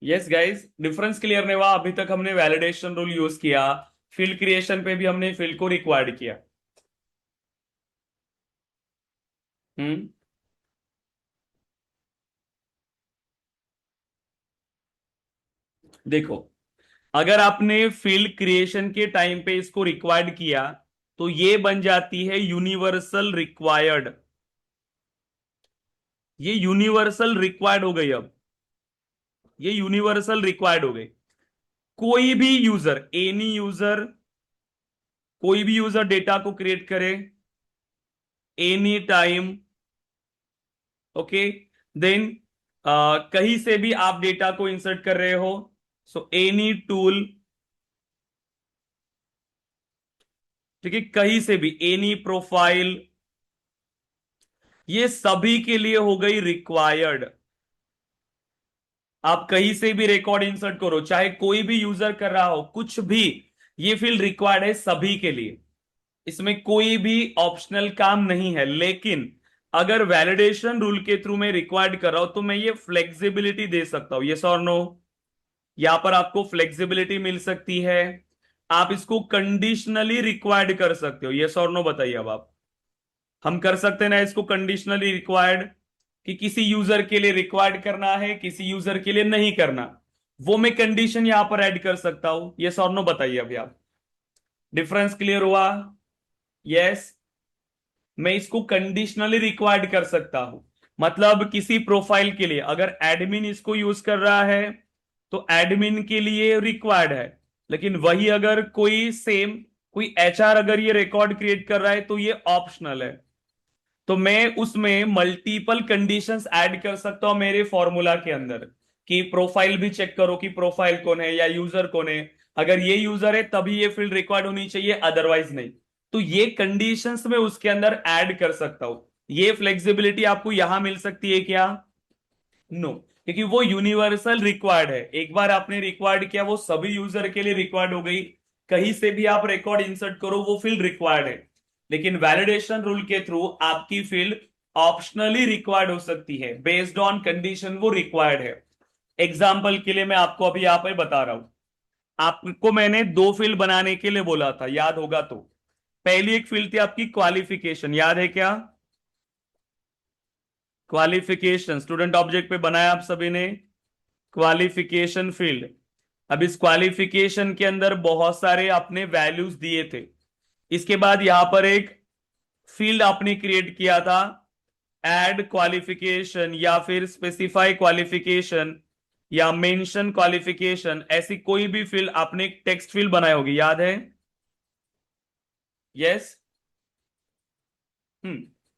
यस गाइस, डिफरेंस क्लियर नहीं हुआ? अभी तक हमने वैलिडेशन रूल यूज किया, फील्ड क्रिएशन पे भी हमने फील्ड को रिक्वायर्ड किया। हम्म। देखो, अगर आपने फील्ड क्रिएशन के टाइम पे इसको रिक्वायर्ड किया तो ये बन जाती है यूनिवर्सल रिक्वायर्ड। ये यूनिवर्सल रिक्वायर्ड हो गई। अब ये यूनिवर्सल रिक्वायर्ड हो गई। कोई भी यूजर, एनी यूजर, कोई भी यूजर डेटा को क्रिएट करे एनी टाइम, ओके, देन कहीं से भी आप डेटा को इंसर्ट कर रहे हो, सो एनी टूल, ठीक है, कहीं से भी एनी प्रोफाइल, ये सभी के लिए हो गई रिक्वायर्ड। आप कहीं से भी रिकॉर्ड इंसर्ट करो, चाहे कोई भी यूजर कर रहा हो, कुछ भी, ये फील्ड रिक्वायर्ड है सभी के लिए। इसमें कोई भी ऑप्शनल काम नहीं है। लेकिन अगर वैलिडेशन रूल के थ्रू मैं रिक्वायर्ड कर रहा हूं तो मैं ये फ्लेक्सिबिलिटी दे सकता हूं, यस और नो। यहां पर आपको फ्लेक्सिबिलिटी मिल सकती है। आप इसको कंडीशनली रिक्वायर्ड कर सकते हो, यस और नो बताइए अब आप। हम कर सकते हैं ना इसको कंडीशनली रिक्वायर्ड, कि किसी यूजर के लिए रिक्वायर्ड करना है, किसी यूजर के लिए नहीं करना, वो मैं कंडीशन यहां पर ऐड कर सकता हूं, यस और नो बताइए अभी आप। डिफरेंस क्लियर हुआ? यस। मैं इसको कंडीशनली रिक्वायर्ड कर सकता हूं। मतलब किसी प्रोफाइल के लिए अगर एडमिन इसको यूज कर रहा है तो एडमिन के लिए रिक्वायर्ड है। लेकिन वही अगर कोई सेम, कोई एचआर अगर ये रिकॉर्ड क्रिएट कर रहा है तो ये ऑप्शनल है। तो मैं उसमें मल्टीपल कंडीशंस ऐड कर सकता हूं मेरे फॉर्मूला के अंदर, कि प्रोफाइल भी चेक करो कि प्रोफाइल कौन है या यूजर कौन है। अगर ये यूजर है तभी ये फील्ड रिक्वायर्ड होनी चाहिए, अदरवाइज नहीं। तो ये कंडीशंस में उसके अंदर ऐड कर सकता हूं। ये फ्लेक्सिबिलिटी आपको यहां मिल सकती है क्या? नो, क्योंकि वो यूनिवर्सल रिक्वायर्ड है। एक बार आपने रिक्वायर्ड किया, वो सभी यूजर के लिए रिक्वायर्ड हो गई। कहीं से भी आप रिकॉर्ड इंसर्ट करो, वो फील्ड रिक्वायर्ड है। लेकिन वैलिडेशन रूल के थ्रू आपकी फील्ड ऑप्शनली रिक्वायर्ड हो सकती है, बेस्ड ऑन कंडीशन वो रिक्वायर्ड है। एग्जाम्पल के लिए मैं आपको अभी यहां पर बता रहा हूं। आपको मैंने दो फील्ड बनाने के लिए बोला था, याद होगा तो। पहली एक फील्ड थी आपकी क्वालिफिकेशन, याद है क्या? क्वालिफिकेशन स्टूडेंट ऑब्जेक्ट पे बनाया आप सभी ने, क्वालिफिकेशन फील्ड। अब इस क्वालिफिकेशन के अंदर बहुत सारे आपने वैल्यूज दिए थे। इसके बाद यहां पर एक फील्ड आपने क्रिएट किया था, ऐड क्वालिफिकेशन या फिर स्पेसिफाई क्वालिफिकेशन या मेंशन क्वालिफिकेशन, ऐसी कोई भी फील्ड आपने एक टेक्स्ट फील्ड बनाई होगी, याद है? यस।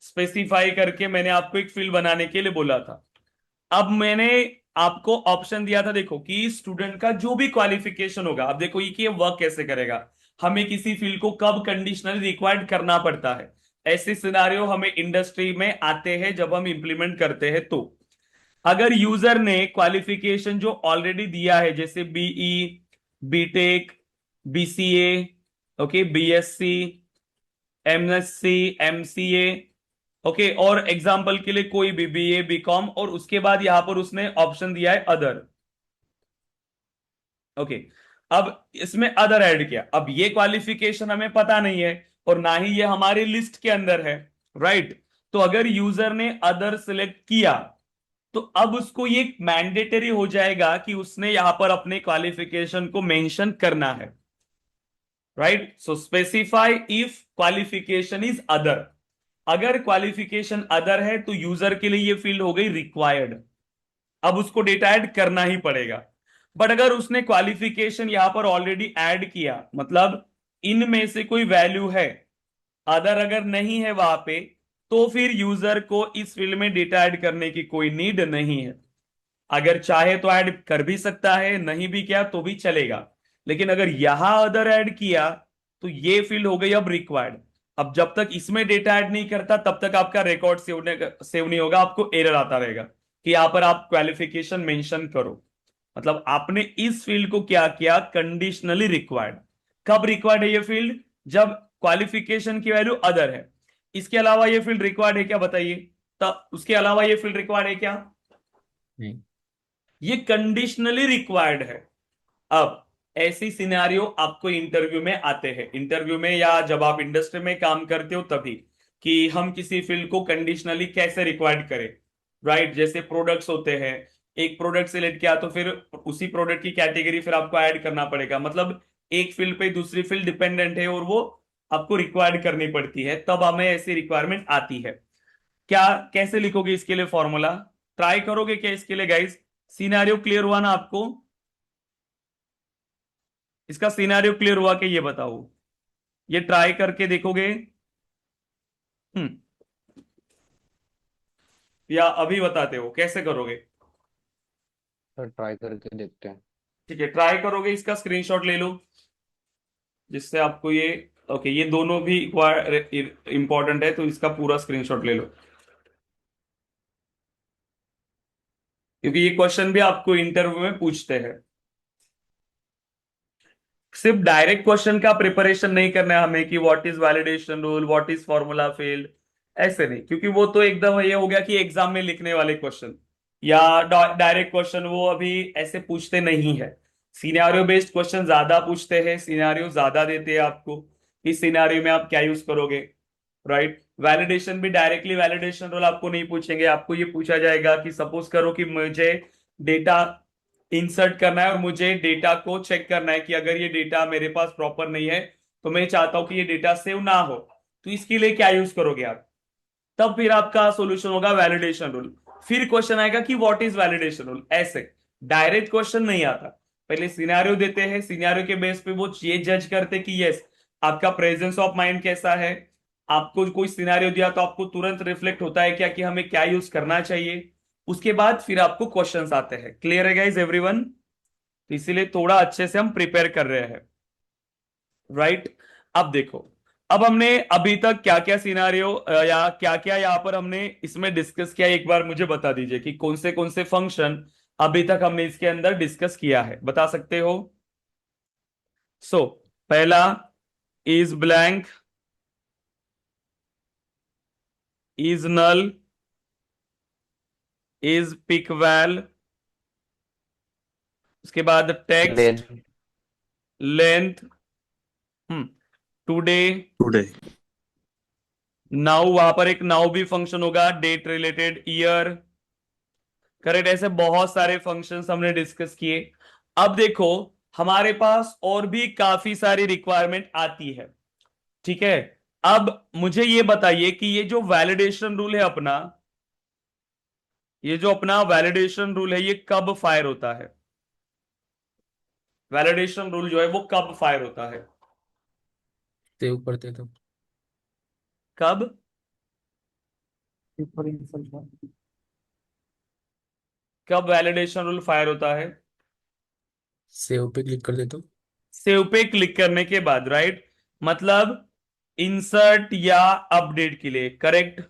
स्पेसिफाई करके मैंने आपको एक फील्ड बनाने के लिए बोला था। अब मैंने आपको ऑप्शन दिया था, देखो, कि स्टूडेंट का जो भी क्वालिफिकेशन होगा। अब देखो ये कि ये वर्क कैसे करेगा। हमें किसी फील्ड को कब कंडीशनली रिक्वायर्ड करना पड़ता है, ऐसे सिनारियो हमें इंडस्ट्री में आते हैं जब हम इंप्लीमेंट करते हैं। तो अगर यूजर ने क्वालिफिकेशन जो ऑलरेडी दिया है, जैसे BE, BTech, BCA, okay, BSc, MSc, MCA, okay, और एग्जाम्पल के लिए कोई भी बीए, बीकॉम, और उसके बाद यहां पर उसने ऑप्शन दिया है अदर, ओके। अब इसमें अदर ऐड किया। अब ये क्वालिफिकेशन हमें पता नहीं है और ना ही ये हमारी लिस्ट के अंदर है, राइट? तो अगर यूजर ने अदर सिलेक्ट किया तो अब उसको ये मैंडेटरी हो जाएगा कि उसने यहां पर अपने क्वालिफिकेशन को मेंशन करना है, right? So specify if qualification is other. अगर क्वालिफिकेशन अदर है तो यूजर के लिए ये फील्ड हो गई रिक्वायर्ड। अब उसको डेटा ऐड करना ही पड़ेगा। बट अगर उसने क्वालिफिकेशन यहां पर ऑलरेडी ऐड किया, मतलब इनमें से कोई वैल्यू है, अदर अगर नहीं है वहां पे, तो फिर यूजर को इस फील्ड में डेटा ऐड करने की कोई नीड नहीं है। अगर चाहे तो ऐड कर भी सकता है, नहीं भी किया तो भी चलेगा। लेकिन अगर यहां अदर ऐड किया तो ये फील्ड हो गई अब रिक्वायर्ड। अब जब तक इसमें डेटा ऐड नहीं करता तब तक आपका रिकॉर्ड सेव नहीं होगा, आपको एरर आता रहेगा कि यहां पर आप क्वालिफिकेशन मेंशन करो। मतलब आपने इस फील्ड को क्या किया, कंडीशनली रिक्वायर्ड। कब रिक्वायर्ड है ये फील्ड? जब क्वालिफिकेशन की वैल्यू अदर है। इसके अलावा ये फील्ड रिक्वायर्ड है क्या बताइए? तब उसके अलावा ये फील्ड रिक्वायर्ड है क्या? नहीं। ये कंडीशनली रिक्वायर्ड है। अब ऐसी सिनेरियो आपको इंटरव्यू में आते हैं, इंटरव्यू में या जब आप इंडस्ट्री में काम करते हो तभी, कि हम किसी फील्ड को कंडीशनली कैसे रिक्वायर्ड करें, राइट। जैसे प्रोडक्ट्स होते हैं, एक प्रोडक्ट सेलेक्ट किया तो फिर उसी प्रोडक्ट की कैटेगरी फिर आपको ऐड करना पड़ेगा, मतलब एक फील्ड पे दूसरी फील्ड डिपेंडेंट है और वो आपको रिक्वायर्ड करनी पड़ती है, तब हमें ऐसी रिक्वायरमेंट आती है। क्या, कैसे लिखोगे इसके लिए फॉर्मूला, ट्राई करोगे क्या इसके लिए गाइस? सिनेरियो क्लियर हुआ ना आपको? इसका सिनेरियो क्लियर हुआ कि ये बताओ, ये ट्राई करके देखोगे? हम्म, या अभी बताते हो कैसे करोगे? सर ट्राई करके देखते हैं। ठीक है, ट्राई करोगे, इसका स्क्रीनशॉट ले लो जिससे आपको ये, ओके, ये दोनों भी इंपॉर्टेंट है तो इसका पूरा स्क्रीनशॉट ले लो, क्योंकि ये क्वेश्चन भी आपको इंटरव्यू में पूछते हैं। सिर्फ डायरेक्ट क्वेश्चन का प्रिपरेशन नहीं करना है हमें कि what is validation rule, what is formula field, ऐसे नहीं, क्योंकि वो तो एकदम ये हो गया कि एग्जाम में लिखने वाले क्वेश्चन, या डायरेक्ट क्वेश्चन वो अभी ऐसे पूछते नहीं है। सिनेरियो बेस्ड क्वेश्चन ज्यादा पूछते हैं, सिनेरियो ज्यादा देते हैं आपको, इस सिनेरियो में आप क्या यूज करोगे, राइट। वैलिडेशन भी डायरेक्टली वैलिडेशन रूल आपको नहीं पूछेंगे, आपको ये पूछा जाएगा कि सपोज करो कि मुझे डेटा इंसर्ट करना है और मुझे डेटा को चेक करना है कि अगर ये डेटा मेरे पास प्रॉपर नहीं है तो मैं चाहता हूं कि ये डेटा सेव ना हो, तो इसके लिए क्या यूज करोगे आप? तब फिर आपका सॉल्यूशन होगा वैलिडेशन रूल। फिर क्वेश्चन आएगा कि व्हाट इज वैलिडेशन रूल, ऐसे डायरेक्ट क्वेश्चन नहीं आता। पहले सिनेरियो देते हैं, सिनेरियो के बेस पे वो ये जज करते कि यस आपका प्रेजेंस ऑफ माइंड कैसा है, आपको कोई सिनेरियो दिया तो आपको तुरंत रिफ्लेक्ट होता है क्या कि हमें क्या यूज करना चाहिए, उसके बाद फिर आपको क्वेश्चंस आते हैं। क्लियर है गाइज एवरीवन? तो इसीलिए थोड़ा अच्छे से हम प्रिपेयर कर रहे हैं, राइट। अब देखो, अब हमने अभी तक क्या क्या सिनारियो या क्या क्या यहाँ पर हमने इसमें डिस्कस किया, एक बार मुझे बता दीजिए कि कौन से फंक्शन अभी तक हमने इसके अंदर डिस्कस किया है, बता सकते हो? सो पहला is blank, is null, is pick val, उसके बाद text, len. Length, today, today. Now, वहां पर एक नाउ भी फंक्शन होगा, डेट रिलेटेड, ईयर, करेक्ट। ऐसे बहुत सारे फंक्शंस हमने डिस्कस किए। अब देखो, हमारे पास और भी काफी सारी रिक्वायरमेंट आती है, ठीक है। अब मुझे ये बताइए कि ये जो वैलिडेशन रूल है अपना, ये जो अपना वैलिडेशन रूल है ये कब फायर होता है? वैलिडेशन रूल जो है वो कब फायर होता है? सेव करते तो कब? कब वैलिडेशन रूल फायर होता है? सेव पे क्लिक कर दे तो सेव पे क्लिक करने के बाद, राइट। मतलब इंसर्ट या अपडेट के लिए, करेक्ट।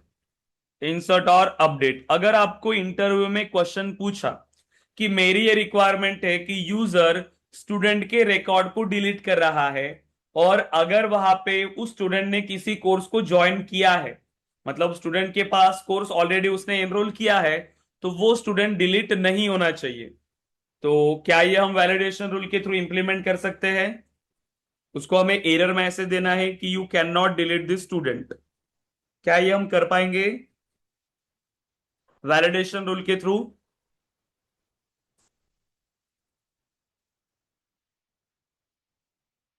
इंसर्ट और अपडेट, अगर आपको इंटरव्यू में क्वेश्चन पूछा कि मेरी ये रिक्वायरमेंट है कि यूजर स्टूडेंट के रिकॉर्ड को डिलीट कर रहा है, और अगर वहां पे उस स्टूडेंट ने किसी कोर्स को ज्वाइन किया है, मतलब स्टूडेंट के पास कोर्स ऑलरेडी उसने एनरोल किया है, तो वो स्टूडेंट डिलीट नहीं होना चाहिए। तो क्या ये हम वैलिडेशन रूल के थ्रू इंप्लीमेंट कर सकते हैं? उसको हमें एरर मैसेज देना है कि you can not delete this student, क्या ये हम कर पाएंगे वैलिडेशन रूल के थ्रू?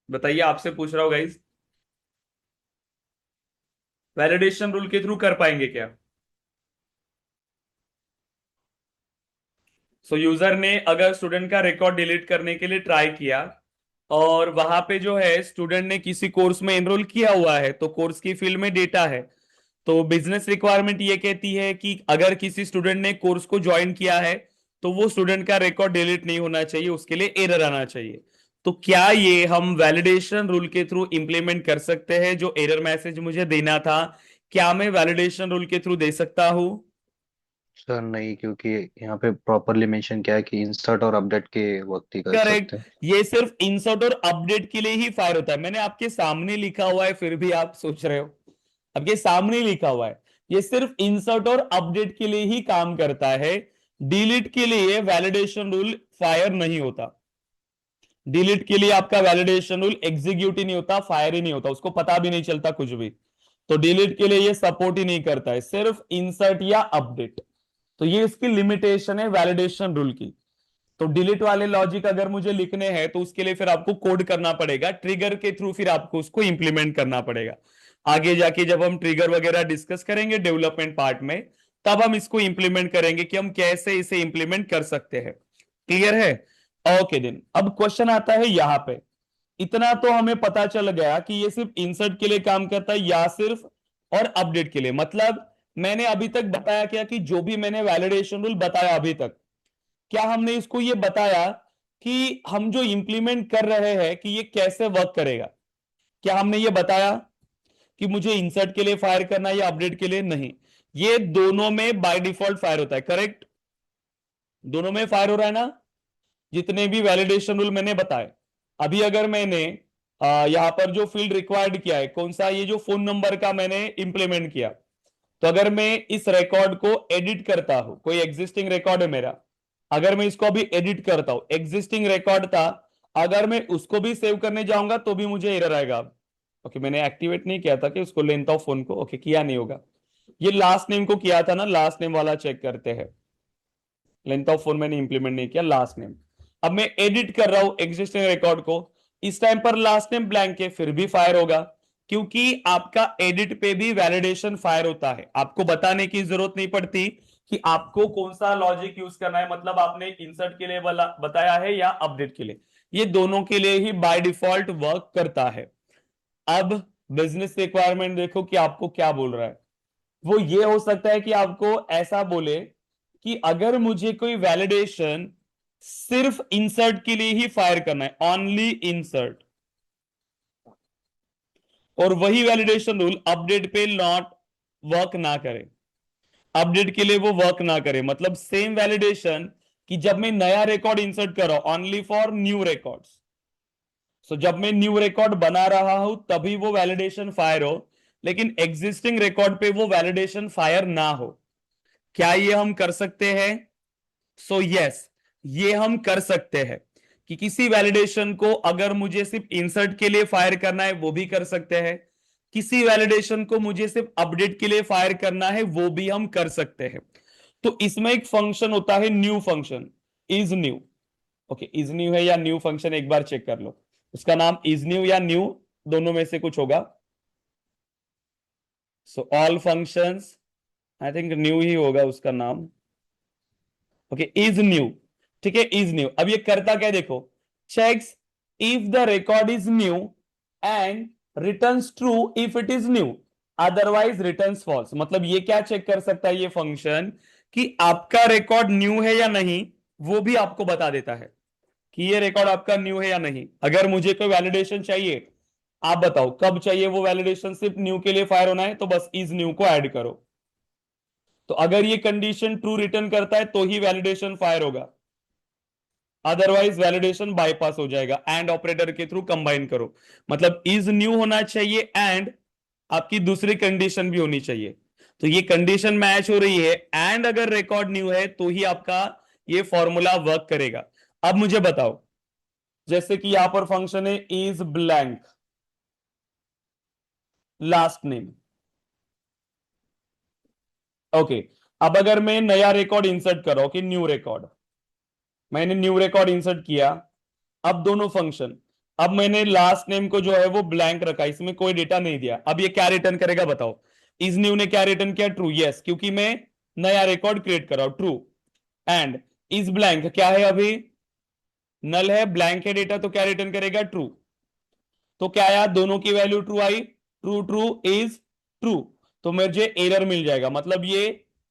बताइए, आपसे पूछ रहा हूं गाइज, वैलिडेशन रूल के थ्रू कर पाएंगे क्या? सो यूजर ने अगर स्टूडेंट का रिकॉर्ड डिलीट करने के लिए ट्राई किया, और वहां पे जो है स्टूडेंट ने किसी कोर्स में एनरोल किया हुआ है, तो कोर्स की फील्ड में डेटा है, तो बिजनेस रिक्वायरमेंट ये कहती है कि अगर किसी स्टूडेंट ने कोर्स को ज्वाइन किया है तो वो स्टूडेंट का रिकॉर्ड डिलीट नहीं होना चाहिए, उसके लिए एरर आना चाहिए। तो क्या ये हम वैलिडेशन रूल के थ्रू इंप्लीमेंट कर सकते हैं? जो एरर मैसेज मुझे देना था, क्या मैं वैलिडेशन रूल के थ्रू दे सकता हूं? सर नहीं, क्योंकि यहाँ पे प्रॉपरली मेंशन किया है कि इंसर्ट और अपडेट के वक्त ही कर करेक्ट, सकते हैं। ये सिर्फ इंसर्ट और अपडेट के लिए ही फायर होता है, मैंने आपके सामने लिखा हुआ है, फिर भी आप सोच रहे हो, आपके सामने लिखा हुआ है, ये सिर्फ इंसर्ट और अपडेट के लिए ही काम करता है, डिलीट के लिए वैलिडेशन रूल फायर नहीं होता। डिलीट के लिए आपका वैलिडेशन रूल एग्जीक्यूट ही नहीं होता, फायर ही नहीं होता, उसको पता भी नहीं चलता कुछ भी। तो डिलीट के लिए ये सपोर्ट ही नहीं करता है, सिर्फ इंसर्ट या अपडेट। तो ये इसकी लिमिटेशन है वैलिडेशन रूल की। तो डिलीट वाले लॉजिक अगर मुझे लिखने हैं तो उसके लिए फिर आपको कोड करना पड़ेगा, ट्रिगर के थ्रू फिर आपको उसको इंप्लीमेंट करना पड़ेगा। आगे जाके जब हम ट्रिगर वगैरह डिस्कस करेंगे डेवलपमेंट पार्ट में, तब हम इसको इंप्लीमेंट करेंगे कि हम कैसे इसे इंप्लीमेंट कर सकते हैं। क्लियर है? ओके देन, अब क्वेश्चन आता है यहां पे। इतना तो हमें पता चल गया कि ये सिर्फ इंसर्ट के लिए काम करता है या सिर्फ और अपडेट के लिए। मतलब मैंने अभी तक बताया क्या कि जो भी मैंने वैलिडेशन रूल बताया अभी तक, क्या हमने इसको ये बताया कि हम जो इंप्लीमेंट कर रहे हैं कि ये कैसे वर्क करेगा? क्या हमने ये बताया कि मुझे इंसर्ट के लिए फायर करना है या अपडेट के लिए? नहीं, ये दोनों में बाय डिफॉल्ट फायर होता है। करेक्ट? दोनों में फायर हो रहा है ना, जितने भी वैलिडेशन रूल मैंने बताए। अभी अगर मैंने यहां पर जो फील्ड रिक्वायर्ड किया है, कौन सा, ये जो फोन नंबर का मैंने इंप्लीमेंट किया, तो अगर मैं इस रिकॉर्ड को एडिट करता हूं, कोई एग्जिस्टिंग रिकॉर्ड है मेरा, अगर मैं इसको अभी एडिट करता हूं, एग्जिस्टिंग रिकॉर्ड था, अगर मैं उसको भी सेव करने जाऊंगा तो भी मुझे एरर आएगा। ओके, मैंने एक्टिवेट नहीं किया था कि उसको लेंथ ऑफ फोन को, ओके किया नहीं होगा। ये लास्ट नेम को किया था ना, लास्ट नेम वाला चेक करते हैं। लेंथ ऑफ फोन मैंने इंप्लीमेंट नहीं किया, लास्ट नेम। अब मैं एडिट कर रहा हूं एग्जिस्टिंग रिकॉर्ड को, इस टाइम पर लास्ट नेम ब्लैंक है, फिर भी फायर होगा, क्योंकि आपका एडिट पे भी वैलिडेशन फायर होता है। आपको बताने की जरूरत नहीं पड़ती कि आपको कौन सा लॉजिक यूज करना है, मतलब आपने इंसर्ट के लिए बताया है या अपडेट के लिए, ये दोनों के लिए ही बाय डिफॉल्ट वर्क करता है। अब बिजनेस रिक्वायरमेंट देखो कि आपको क्या बोल रहा है। वो ये हो सकता है कि आपको ऐसा बोले कि अगर मुझे कोई वैलिडेशन सिर्फ इंसर्ट के लिए ही फायर करना है, ओनली इंसर्ट, और वही वैलिडेशन रूल अपडेट पे नॉट वर्क ना करे, अपडेट के लिए वो वर्क ना करे, मतलब सेम वैलिडेशन कि जब मैं नया रिकॉर्ड इंसर्ट कर रहा हूं, ओनली फॉर न्यू रिकॉर्ड्स। सो जब मैं न्यू रिकॉर्ड बना रहा हूं तभी वो वैलिडेशन फायर हो, लेकिन एग्जिस्टिंग रिकॉर्ड पे वो वैलिडेशन फायर ना हो। क्या ये हम कर सकते हैं? सो यस, ये हम कर सकते हैं कि किसी वैलिडेशन को अगर मुझे सिर्फ इंसर्ट के लिए फायर करना है वो भी कर सकते हैं, किसी वैलिडेशन को मुझे सिर्फ अपडेट के लिए फायर करना है वो भी हम कर सकते हैं। तो इसमें एक फंक्शन होता है new function, is new. Okay, is new है या न्यू फंक्शन, एक बार चेक कर लो, उसका नाम इज न्यू या न्यू, दोनों में से कुछ होगा। So all functions, I think new ही होगा उसका नाम। ओके, इज न्यू, ठीक है, इज न्यू। अब ये करता क्या देखो, checks if the record is new and returns true if it is new, otherwise returns false. मतलब ये क्या चेक कर सकता है ये फंक्शन कि आपका रिकॉर्ड न्यू है या नहीं, वो भी आपको बता देता है कि ये रिकॉर्ड आपका न्यू है या नहीं। अगर मुझे कोई वैलिडेशन चाहिए, आप बताओ कब चाहिए वो वैलिडेशन, सिर्फ न्यू के लिए फायर होना है तो बस इज न्यू को ऐड करो। तो अगर ये कंडीशन ट्रू रिटर्न करता है तो ही वैलिडेशन फायर होगा, अदरवाइज वैलिडेशन बाईपास हो जाएगा। एंड ऑपरेटर के थ्रू कंबाइन करो, मतलब इज न्यू होना चाहिए एंड आपकी दूसरी कंडीशन भी होनी चाहिए। तो ये कंडीशन मैच हो रही है एंड अगर रिकॉर्ड न्यू है तो ही आपका ये फॉर्मूला वर्क करेगा। अब मुझे बताओ, जैसे कि यहां पर फंक्शन है is blank last name. Okay, अब अगर मैं नया रिकॉर्ड इंसर्ट कर रहा हूं कि न्यू रिकॉर्ड, मैंने न्यू रिकॉर्ड इंसर्ट किया, अब दोनों फंक्शन, अब मैंने लास्ट नेम को जो है वो ब्लैंक रखा, इसमें कोई डेटा नहीं दिया, अब ये क्या रिटर्न करेगा बताओ? इज न्यू ने क्या रिटर्न किया? ट्रू, यस, क्योंकि मैं नया रिकॉर्ड क्रिएट कर रहा हूं, ट्रू। एंड इज ब्लैंक क्या है, अभी नल है, ब्लैंक है डेटा, तो क्या रिटर्न करेगा? ट्रू। तो क्या आया, दोनों की value true I, true true is true, तो मुझे एरर मिल जाएगा। मतलब ये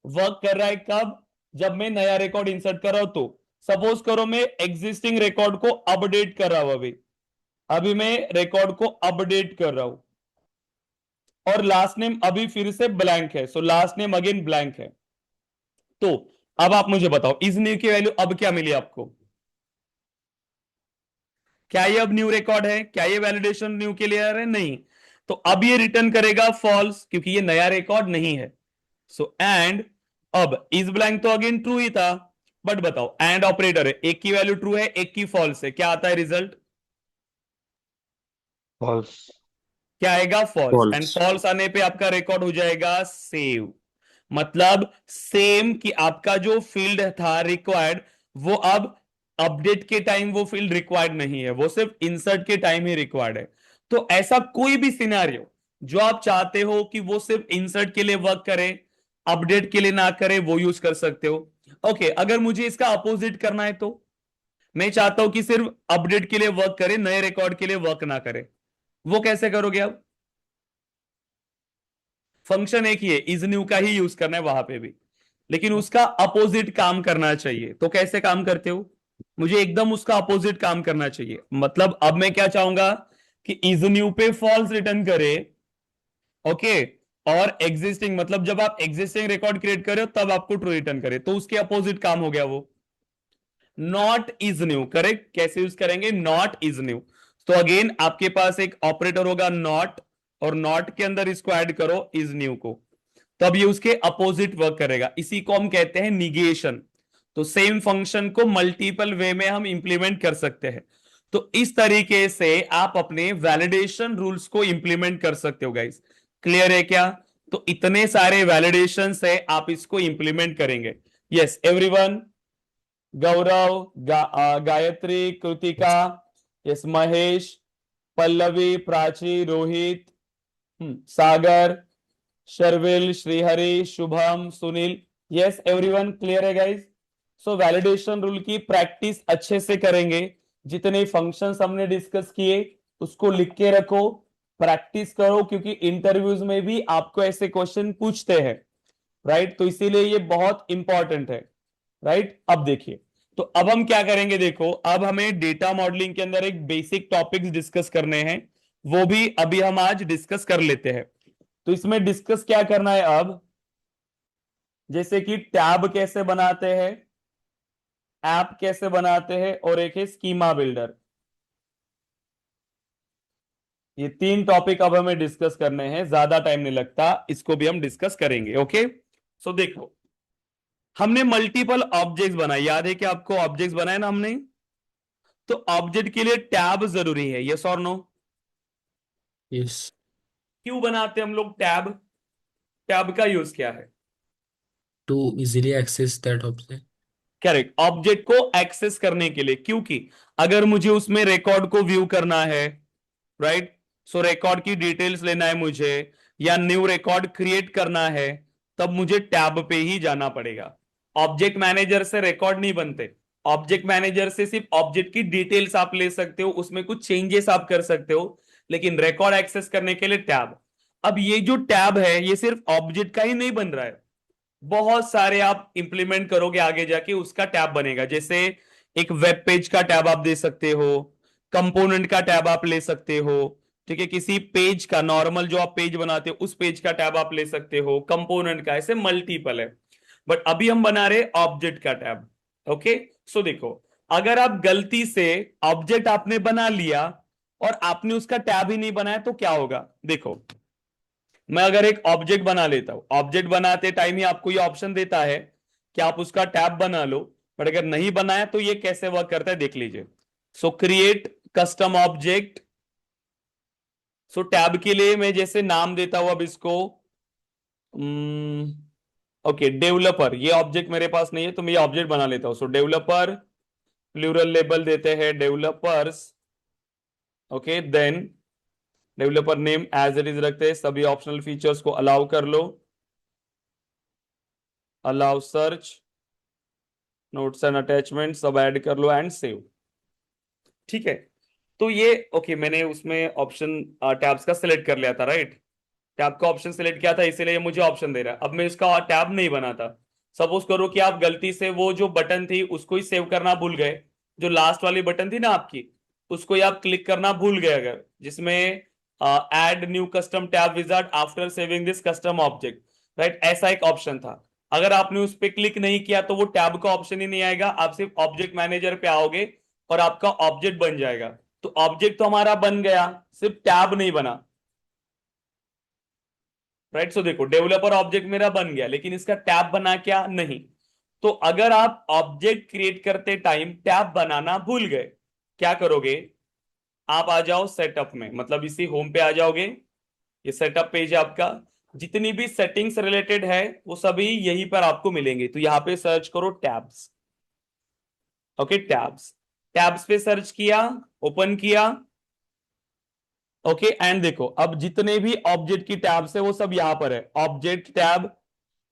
वर्क कर रहा है कब, जब मैं नया रिकॉर्ड इंसर्ट कर रहा हूं तो। सपोज करो मैं एग्जिस्टिंग रिकॉर्ड को अपडेट कर रहा हूं, अभी अभी मैं रिकॉर्ड को अपडेट कर रहा हूं और लास्ट नेम अभी फिर से ब्लैंक है, so last name again blank है। तो अब आप मुझे बताओ इस न्यू की वैल्यू अब क्या मिली आपको? क्या ये अब न्यू रिकॉर्ड है? क्या ये वैलिडेशन न्यू के लिए है? नहीं। तो अब ये रिटर्न करेगा फॉल्स, क्योंकि ये नया रिकॉर्ड नहीं है। सो एंड अब इज ब्लैंक तो अगेन ट्रू ही था, बट बताओ एंड ऑपरेटर है, एक की वैल्यू ट्रू है एक की फॉल्स है, क्या आता है रिजल्ट? फॉल्स। क्या आएगा? फॉल्स। And false. फॉल्स आने पे आपका रिकॉर्ड हो जाएगा सेव। मतलब सेम कि आपका जो फील्ड था रिक्वायर्ड, वो अब अपडेट के टाइम वो फील्ड रिक्वायर्ड नहीं है, वो सिर्फ इंसर्ट के टाइम ही रिक्वायर्ड है। तो ऐसा कोई भी सिनेरियो जो आप चाहते हो कि वो सिर्फ इंसर्ट के लिए वर्क करे, अपडेट के लिए ना करे, वो यूज कर सकते हो। ओके, अगर मुझे इसका अपोजिट करना है तो मैं चाहता हूं कि सिर्फ अपडेट के लिए वर्क करे, नए रिकॉर्ड के लिए वर्क ना करे, वो कैसे करोगे अब? फंक्शन एक ही है, इज न्यू का ही यूज करना है वहां पे भी, लेकिन उसका अपोजिट काम करना चाहिए। तो कैसे काम करते हो? मुझे एकदम उसका अपोजिट काम करना चाहिए। मतलब अब मैं क्या चाहूंगा कि इज न्यू पे फॉल्स रिटर्न करे, ओके, और एग्जिस्टिंग मतलब जब आप एग्जिस्टिंग रिकॉर्ड क्रिएट करे हो तब आपको ट्रू रिटर्न करे, तो उसके अपोजिट काम हो गया वो। Not is new, correct? कैसे यूज करेंगे? Not is new. तो अगेन आपके पास एक ऑपरेटर होगा नॉट, और नॉट के अंदर इसको ऐड करो इज न्यू को, तब ये उसके अपोजिट वर्क करेगा। इसी को हम कहते हैं निगेशन। तो सेम फंक्शन को मल्टीपल वे में हम इंप्लीमेंट कर सकते हैं। तो इस तरीके से आप अपने वैलिडेशन रूल्स को इंप्लीमेंट कर सकते हो गाइस। क्लियर है क्या? तो इतने सारे वैलिडेशन है, आप इसको इंप्लीमेंट करेंगे। Yes everyone, Gaurav, Gayatri, Kritika, yes Mahesh, Pallavi, Prachi, Rohit, Sagar, Sharvil, Shrihari, Shubham, Sunil, yes everyone clear है गाइस? सो वैलिडेशन रूल की प्रैक्टिस अच्छे से करेंगे। जितने फंक्शंस हमने डिस्कस किए उसको लिख के रखो, प्रैक्टिस करो, क्योंकि इंटरव्यूज में भी आपको ऐसे क्वेश्चन पूछते हैं, राइट? तो इसीलिए ये बहुत इंपॉर्टेंट है, राइट? अब देखिए, तो अब हम क्या करेंगे, देखो अब हमें डेटा मॉडलिंग के अंदर एक बेसिक टॉपिक्स डिस्कस करने हैं, वो भी अभी हम आज डिस्कस कर लेते हैं। तो इसमें डिस्कस क्या करना है अब, जैसे कि टैब कैसे बनाते हैं, ऐप कैसे बनाते हैं, और एक है स्कीमा बिल्डर। ये तीन टॉपिक अब हमें डिस्कस करने हैं, ज्यादा टाइम नहीं लगता, इसको भी हम डिस्कस करेंगे। ओके, सो देखो, हमने मल्टीपल ऑब्जेक्ट्स बनाए, याद है कि आपको ऑब्जेक्ट्स बनाए ना हमने? तो ऑब्जेक्ट के लिए टैब जरूरी है, यस और नो? Yes. क्यों बनाते हैं हम लोग टैब? टैब का यूज क्या है? To easily access that object. Correct, object को एक्सेस करने के लिए, क्योंकि अगर मुझे उसमें रिकॉर्ड को व्यू करना है, राइट, सो रिकॉर्ड की डिटेल्स लेना है मुझे, या न्यू रिकॉर्ड क्रिएट करना है, तब मुझे टैब पे ही जाना पड़ेगा। ऑब्जेक्ट मैनेजर से रिकॉर्ड नहीं बनते। ऑब्जेक्ट मैनेजर से सिर्फ ऑब्जेक्ट की डिटेल्स आप ले सकते हो, उसमें कुछ चेंजेस आप कर सकते हो, लेकिन रिकॉर्ड एक्सेस करने के लिए टैब। अब ये जो टैब है ये सिर्फ ऑब्जेक्ट का ही नहीं बन रहा है, बहुत सारे आप इंप्लीमेंट करोगे आगे जाके उसका टैब बनेगा। जैसे एक वेब पेज का टैब आप दे सकते हो, कंपोनेंट का टैब आप ले सकते हो, ठीक है, किसी पेज का नॉर्मल जो आप पेज बनाते हो उस पेज का टैब आप ले सकते हो, कंपोनेंट का, ऐसे मल्टीपल है। बट अभी हम बना रहे ऑब्जेक्ट का टैब। ओके, सो देखो, अगर आप गलती से ऑब्जेक्ट आपने बना लिया और आपने उसका टैब ही नहीं बनाया तो क्या होगा? देखो, मैं अगर एक ऑब्जेक्ट बना लेता हूं, ऑब्जेक्ट बनाते टाइम ही आपको ये ऑप्शन देता है कि आप उसका टैब बना लो, बट अगर नहीं बनाया तो ये कैसे वर्क करता है देख लीजिए। So create custom object. So tab के लिए मैं जैसे नाम देता हूं अब इसको, ओके, डेवलपर। ये ऑब्जेक्ट मेरे पास नहीं है तो मैं ये ऑब्जेक्ट बना लेता हूं। सो डेवलपर, प्लूरल लेबल देते हैं developers, okay, then developer name as it is रखते हैं, सभी ऑप्शनल फीचर्स को अलाउ कर लो, allow search, notes and attachment सब ऐड कर लो एंड सेव। ठीक है, तो ये ओके, मैंने उसमें ऑप्शन टैब्स का सिलेक्ट कर लिया था, राइट? टैब का ऑप्शन सिलेक्ट किया था, इसीलिए ये मुझे ऑप्शन दे रहा है। अब मैं इसका टैब नहीं बनाता, सपोज करो कि आप गलती से वो जो बटन थी उसको ही सेव करना भूल गए, जो लास्ट वाली बटन थी ना आपकी, उसको ही आप क्लिक करना भूल गए, अगर जिसमें add new custom tab wizard after saving this custom object, right, ऐसा एक ऑप्शन था। अगर आपने उस पर क्लिक नहीं किया तो वो टैब का ऑप्शन ही नहीं आएगा, आप सिर्फ ऑब्जेक्ट मैनेजर पे आओगे और आपका ऑब्जेक्ट बन जाएगा। तो ऑब्जेक्ट तो हमारा बन गया, सिर्फ टैब नहीं बना, राइट? सो देखो, डेवलपर ऑब्जेक्ट मेरा बन गया, लेकिन इसका टैब बना क्या? नहीं। तो अगर आप ऑब्जेक्ट क्रिएट करते टाइम टैब बनाना भूल गए, क्या करोगे? आप आ जाओ सेटअप में, मतलब इसी होम पे आ जाओगे। ये सेटअप पेज है आपका, जितनी भी सेटिंग्स रिलेटेड है वो सभी यहीं पर आपको मिलेंगे। तो यहां पे सर्च करो टैब्स। ओके, टैब्स, टैब्स पे सर्च किया, ओपन किया। ओके, एंड देखो अब जितने भी ऑब्जेक्ट की टैब्स है वो सब यहां पर है। Object tab,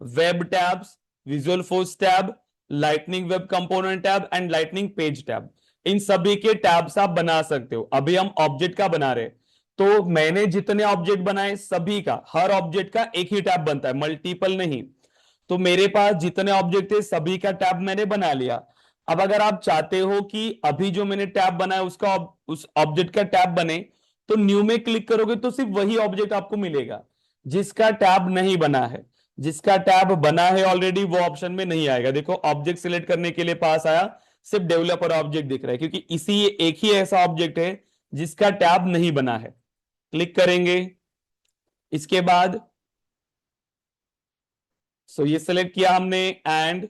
web tabs, visual force tab, lightning web component tab and lightning page tab, इन सभी के टैब्स आप बना सकते हो। अभी हम ऑब्जेक्ट का बना रहे हैं, तो मैंने जितने ऑब्जेक्ट बनाए सभी का, हर ऑब्जेक्ट का एक ही टैब बनता है, मल्टीपल नहीं। तो मेरे पास जितने ऑब्जेक्ट थे सभी का टैब मैंने बना लिया। अब अगर आप चाहते हो कि अभी जो मैंने टैब बनाया उसका उस ऑब्जेक्ट का टैब बने, तो न्यू में क्लिक करोगे तो सिर्फ वही ऑब्जेक्ट आपको मिलेगा जिसका टैब नहीं बना है। जिसका टैब बना है ऑलरेडी वो ऑप्शन में नहीं आएगा। देखो ऑब्जेक्ट सिलेक्ट करने के लिए पास आया, सिर्फ डेवलपर ऑब्जेक्ट दिख रहा है, क्योंकि इसी एक ही ऐसा ऑब्जेक्ट है जिसका टैब नहीं बना है। क्लिक करेंगे, इसके बाद ये सिलेक्ट किया हमने एंड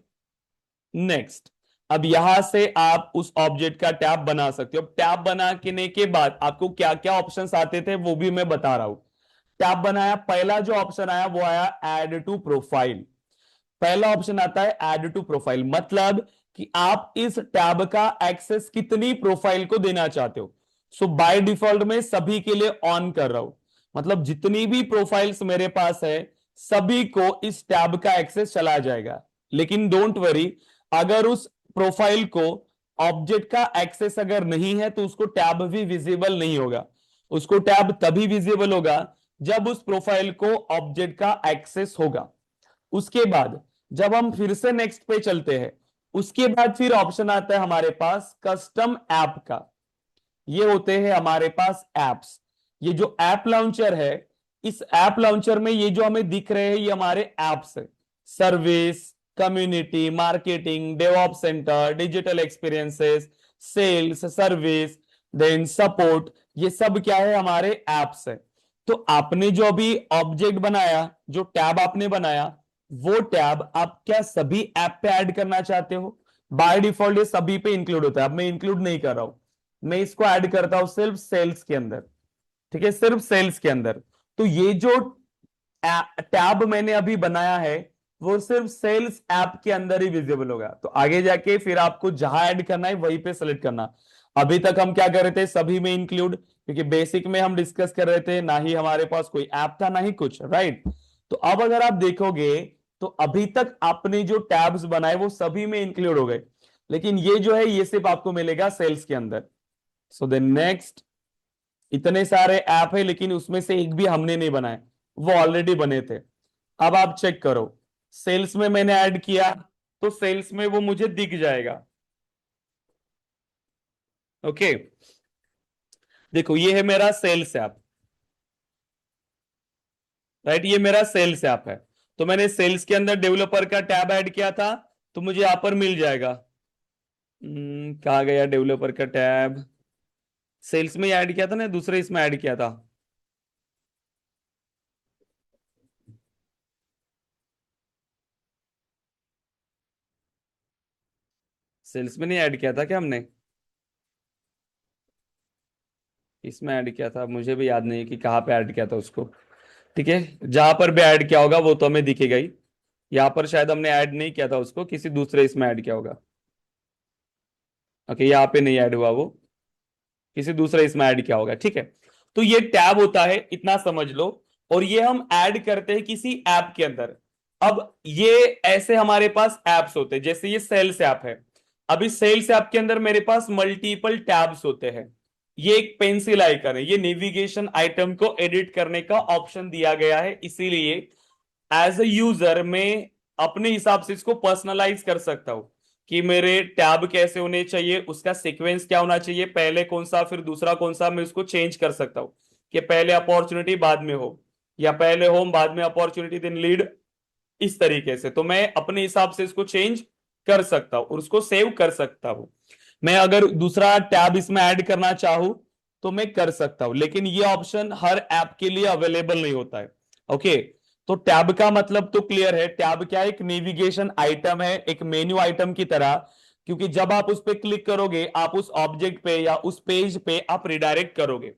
नेक्स्ट। अब यहां से आप उस ऑब्जेक्ट का टैब बना सकते हो। टैब बनाने के बाद आपको क्या क्या ऑप्शंस आते थे वो भी मैं बता रहा हूं। टैब बनाया, पहला जो ऑप्शन आया वो आया ऐड टू प्रोफाइल। पहला ऑप्शन आता है ऐड टू प्रोफाइल, मतलब कि आप इस टैब का एक्सेस कितनी प्रोफाइल को देना चाहते हो। बाय डिफॉल्ट में सभी के लिए ऑन कर रहा हूं, मतलब जितनी भी प्रोफाइल्स मेरे पास है सभी को इस टैब का एक्सेस चला जाएगा। लेकिन डोंट वरी, अगर उस प्रोफाइल को ऑब्जेक्ट का एक्सेस अगर नहीं है तो उसको टैब भी विजिबल नहीं होगा। उसको टैब तभी विजिबल होगा जब उस प्रोफाइल को ऑब्जेक्ट का एक्सेस होगा। उसके बाद जब हम फिर से नेक्स्ट पे चलते हैं, उसके बाद फिर ऑप्शन आता है हमारे पास कस्टम ऐप का। ये होते हैं हमारे पास एप्स। ये जो ऐप लॉन्चर है, इस ऐप लॉन्चर में ये जो हमें दिख रहे हैं ये हमारे एप्स है। Service, community, marketing, DevOps center, digital experiences, sales, service, then support, ये सब क्या है? हमारे एप्स है। तो आपने जो अभी ऑब्जेक्ट बनाया, जो टैब आपने बनाया, वो टैब आप क्या सभी ऐप पे ऐड करना चाहते हो? बाय डिफॉल्ट ये सभी पे इंक्लूड होता है, अब मैं इंक्लूड नहीं कर रहा हूं, मैं इसको ऐड करता हूं सिर्फ सेल्स के अंदर। ठीक है, सिर्फ सेल्स के अंदर। तो ये जो टैब मैंने अभी बनाया है वो सिर्फ सेल्स ऐप के अंदर ही विजिबल होगा। तो आगे जाके फिर आपको जहां ऐड करना है वहीं पे सेलेक्ट करना। अभी तक हम क्या कर रहे थे? सभी में इंक्लूड, क्योंकि बेसिक में हम डिस्कस कर रहे थे, ना ही हमारे पास कोई ऐप था ना ही कुछ, राइट। तो अब अगर आप देखोगे तो अभी तक आपने जो टैब्स बनाए वो सभी में इंक्लूड हो गए, लेकिन ये जो है ये सिर्फ आपको मिलेगा सेल्स के अंदर। सो देन नेक्स्ट, इतने सारे ऐप है लेकिन उसमें से एक भी हमने नहीं बनाए, वो ऑलरेडी बने थे। अब आप चेक करो, सेल्स में मैंने ऐड किया तो सेल्स में वो मुझे दिख जाएगा। ओके, देखो ये है मेरा सेल्स ऐप, राइट, ये मेरा सेल्स ऐप है। तो मैंने सेल्स के अंदर डेवलपर का टैब ऐड किया था, तो मुझे यहां पर मिल जाएगा। कहाँ गया डेवलपर का टैब? सेल्स में ऐड किया था ना, दूसरे इसमें ऐड किया था। सेल्स में नहीं ऐड किया था क्या हमने? इसमें ऐड किया था, मुझे भी याद नहीं है कि कहाँ पे ऐड किया था उसको। ठीक है, जहां पर भी ऐड किया होगा वो तो हमें दिखेगा ही। यहाँ पर शायद हमने ऐड नहीं किया था उसको, किसी दूसरे इसमें ऐड किया होगा। ओके, यहाँ पे नहीं ऐड हुआ वो, किसी दूसरे इसमें ऐड किया होगा। ठीक है, तो ये टैब होता है, इतना समझ लो। और ये हम ऐड करते हैं किसी ऐप के अंदर। अब ये ऐसे हमारे पास एप्स होते हैं, जैसे ये सेल्स ऐप है। अभी सेल्स ऐप के अंदर मेरे पास मल्टीपल टैब्स होते हैं। ये एक पेंसिल आइकन है, ये नेविगेशन आइटम को एडिट करने का ऑप्शन दिया गया है, इसीलिए एज ए यूजर मैं अपने हिसाब से इसको पर्सनलाइज कर सकता हूं कि मेरे टैब कैसे होने चाहिए, उसका सीक्वेंस क्या होना चाहिए, पहले कौन सा फिर दूसरा कौन सा, मैं उसको चेंज कर सकता हूं कि पहले अपॉर्चुनिटी बाद में हो, या पहले होम बाद में अपॉर्चुनिटी देन लीड, इस तरीके से। तो मैं अपने हिसाब से इसको चेंज कर सकता हूं और उसको सेव कर सकता हूं। मैं अगर दूसरा टैब इसमें ऐड करना चाहूं तो मैं कर सकता हूं, लेकिन ये ऑप्शन हर ऐप के लिए अवेलेबल नहीं होता है। ओके, तो टैब का मतलब तो क्लियर है, टैब क्या है, एक नेविगेशन आइटम है, एक मेन्यू आइटम की तरह, क्योंकि जब आप उस पर क्लिक करोगे आप उस ऑब्जेक्ट पे या उस पेज पे आप रिडायरेक्ट करोगे।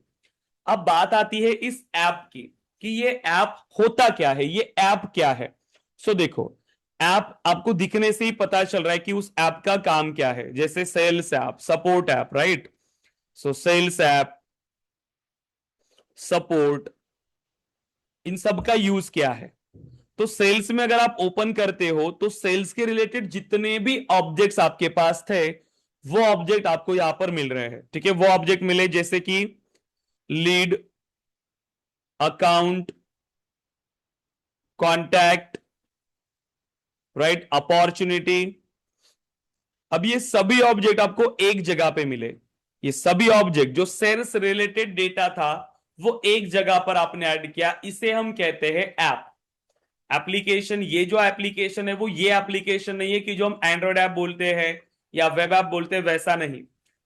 अब बात आती है इस ऐप की कि ये ऐप होता क्या है, ये ऐप क्या है। सो देखो, ऐप आपको दिखने से ही पता चल रहा है कि उस ऐप का काम क्या है, जैसे sales app, support app, right. So sales app, support, इन सब का यूज क्या है। तो सेल्स में अगर आप ओपन करते हो तो सेल्स के रिलेटेड जितने भी ऑब्जेक्ट्स आपके पास थे वो ऑब्जेक्ट आपको यहां पर मिल रहे हैं, ठीक है। वो ऑब्जेक्ट मिले जैसे कि lead, account, contact, right, opportunity. अब ये सभी ऑब्जेक्ट आपको एक जगह पे मिले, ये सभी ऑब्जेक्ट जो सेल्स रिलेटेड डेटा था वो एक जगह पर आपने ऐड किया, इसे हम कहते हैं ऐप। एप्लीकेशन, ये जो एप्लीकेशन है वो ये एप्लीकेशन नहीं है कि जो हम एंड्रॉयड ऐप बोलते हैं या वेब ऐप बोलते हैं, वैसा नहीं।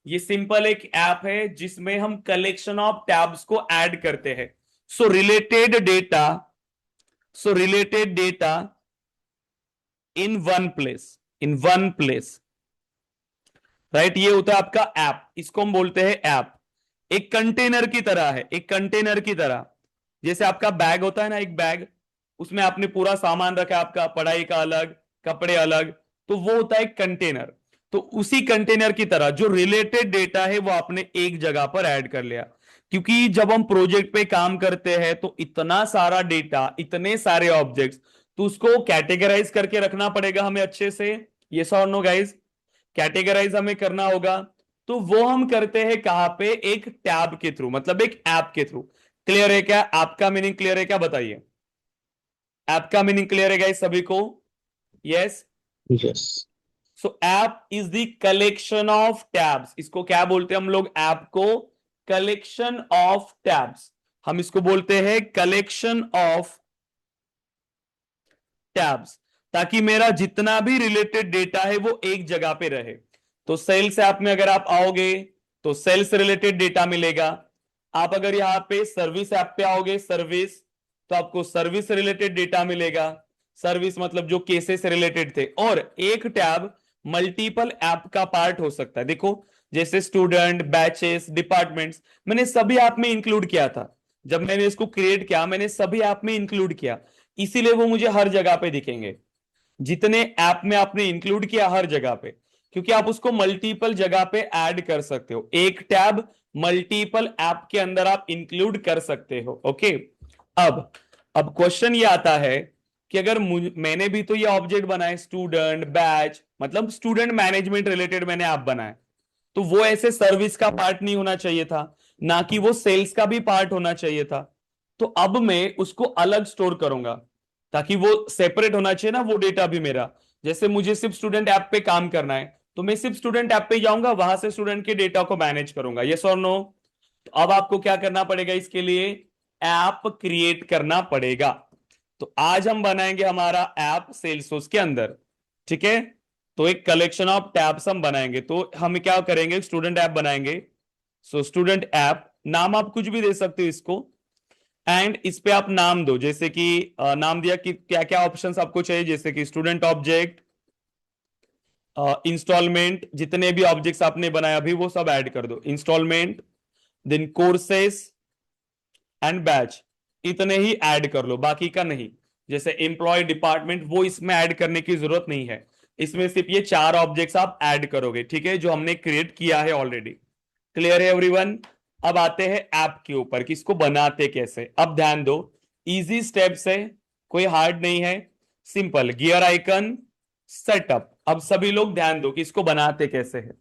ये सिंपल एक ऐप है जिसमें हम कलेक्शन ऑफ टैब्स को ऐड करते हैं। सो related data, so related data in one place, in one place, right. ये होता है आपका ऐप, इसको हम बोलते हैं ऐप। एक कंटेनर की तरह है, एक कंटेनर की तरह, जैसे आपका बैग होता है ना, एक बैग, उसमें आपने पूरा सामान रखा है, आपका पढ़ाई का अलग, कपड़े अलग, तो वो होता है एक कंटेनर। तो उसी कंटेनर की तरह जो रिलेटेड डेटा है वो आपने एक जगह पर ऐड कर लिया। क्योंकि जब हम प्रोजेक्ट पे काम करते हैं तो इतना सारा डेटा, इतने सारे ऑब्जेक्ट्स, तो उसको कैटेगराइज करके रखना पड़ेगा हमें अच्छे से। यस और नो गाइज, कैटेगराइज हमें करना होगा। तो वो हम करते हैं कहां पे, एक टैब के थ्रू, मतलब एक ऐप के थ्रू। क्लियर है क्या, आपका मीनिंग क्लियर है क्या, बताइए। ऐप का मीनिंग क्लियर है गाइस सभी को? Yes. Yes. So app is the collection of tabs, इसको क्या बोलते हैं हम लोग, ऐप को कलेक्शन ऑफ टैब्स, हम इसको बोलते हैं कलेक्शन ऑफ टैब्स, ताकि मेरा जितना भी रिलेटेड डेटा है वो एक जगह पे रहे। तो सेल्स ऐप में अगर आप आओगे तो सेल्स रिलेटेड डेटा मिलेगा। आप अगर यहां पे सर्विस ऐप पे आओगे, सर्विस, तो आपको सर्विस रिलेटेड डेटा मिलेगा। सर्विस मतलब जो केसेस रिलेटेड थे। और एक टैब मल्टीपल ऐप का पार्ट हो सकता है, देखो जैसे स्टूडेंट, बैचेस, डिपार्टमेंट्स, मैंने सभी ऐप में इंक्लूड किया था। जब मैंने इसको क्रिएट किया मैंने सभी ऐप में इंक्लूड किया, इसीलिए वो मुझे हर जगह पे दिखेंगे, जितने ऐप में आपने इंक्लूड किया हर जगह पे, क्योंकि आप उसको मल्टीपल जगह पे ऐड कर सकते हो। एक टैब मल्टीपल ऐप के अंदर आप इंक्लूड कर सकते हो। ओके। अब क्वेश्चन ये आता है कि अगर मैंने भी तो ये ऑब्जेक्ट बनाए, स्टूडेंट, बैच, मतलब स्टूडेंट मैनेजमेंट रिलेटेड मैंने ऐप बनाए, तो वो ऐसे सर्विस का पार्ट नहीं होना चाहिए था, ना कि वो सेल्स का भी पार्ट होना चाहिए था। तो अब मैं उसको अलग स्टोर करूंगा, ताकि वो सेपरेट होना चाहिए ना वो डेटा भी मेरा। जैसे मुझे सिर्फ स्टूडेंट ऐप पे काम करना है तो मैं सिर्फ स्टूडेंट ऐप पे जाऊंगा, वहां से स्टूडेंट के डेटा को मैनेज करूंगा। यस और नो? तो अब आपको क्या करना पड़ेगा, इसके लिए ऐप क्रिएट करना पड़ेगा। तो आज हम बनाएंगे हमारा ऐप सेल्सफोर्स के अंदर, ठीक है। तो एक कलेक्शन ऑफ टैब्स हम बनाएंगे, तो हम क्या करेंगे, स्टूडेंट ऐप बनाएंगे। सो स्टूडेंट ऐप, नाम आप कुछ भी दे सकते हो इसको, एंड इस पे आप नाम दो, जैसे कि नाम दिया कि क्या क्या ऑप्शंस आपको चाहिए, जैसे कि स्टूडेंट ऑब्जेक्ट, इंस्टॉलमेंट, जितने भी ऑब्जेक्ट्स आपने बनाया अभी वो सब ऐड कर दो, instalment, then courses and batch, इतने ही ऐड कर लो, बाकी का नहीं। जैसे एम्प्लॉय, डिपार्टमेंट, वो इसमें ऐड करने की जरूरत नहीं है, इसमें सिर्फ ये चार ऑब्जेक्ट्स आप ऐड करोगे, ठीक है, जो हमने क्रिएट किया है ऑलरेडी। क्लियर है एवरीवन? अब आते हैं ऐप के ऊपर कि इसको बनाते कैसे। अब ध्यान दो, इजी स्टेप्स है, कोई हार्ड नहीं है, सिंपल। Gear icon, setup. अब सभी लोग ध्यान दो कि इसको बनाते कैसे है।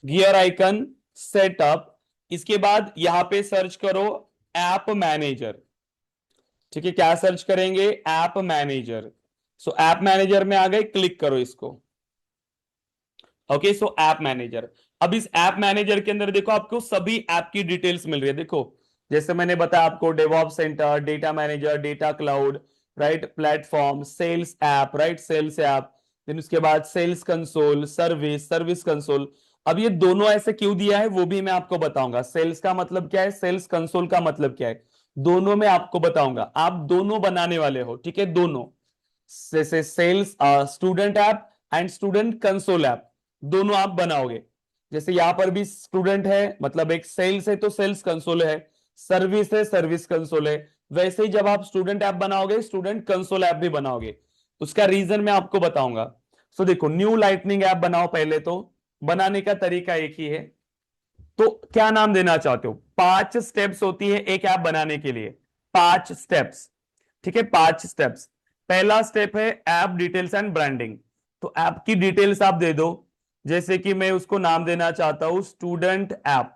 गियर आइकन, सेटअप, इसके बाद यहां पे सर्च करो ऐप मैनेजर, ठीक है। क्या सर्च करेंगे, ऐप मैनेजर। सो ऐप मैनेजर में आ गए, क्लिक करो इसको। ओके, सो ऐप मैनेजर। अब इस ऐप मैनेजर के अंदर देखो आपको सभी ऐप की डिटेल्स मिल रही है। देखो जैसे मैंने बताया आपको, DevOps center, data manager, data cloud, right, platform, sales app, right, sales app, then उसके बाद sales console, service, service console. अब ये दोनों ऐसे क्यों दिया है वो भी मैं आपको बताऊंगा। सेल्स का मतलब क्या है, सेल्स कंसोल का मतलब क्या है, दोनों में आपको बताऊंगा, आप दोनों बनाने वाले हो, ठीक है, दोनों से sales student app and student console app दोनों आप बनाओगे। जैसे यहां पर भी स्टूडेंट है, मतलब एक सेल्स है तो सेल्स कंसोल है, सर्विस है सर्विस कंसोल है। वैसे ही जब आप स्टूडेंट ऐप बनाओगे स्टूडेंट कंसोल ऐप भी बनाओगे। उसका रीजन मैं आपको बताऊंगा। सो देखो, न्यू लाइटनिंग ऐप बनाओ पहले तो। बनाने का तरीका एक ही है। तो क्या नाम देना चाहते हो? 5 स्टेप्स होती है एक ऐप बनाने के लिए, 5 स्टेप्स, ठीक है, 5 स्टेप्स। पहला स्टेप है ऐप डिटेल्स एंड ब्रांडिंग। तो ऐप की डिटेल्स आप दे दो। जैसे कि मैं उसको नाम देना चाहता हूं स्टूडेंट ऐप,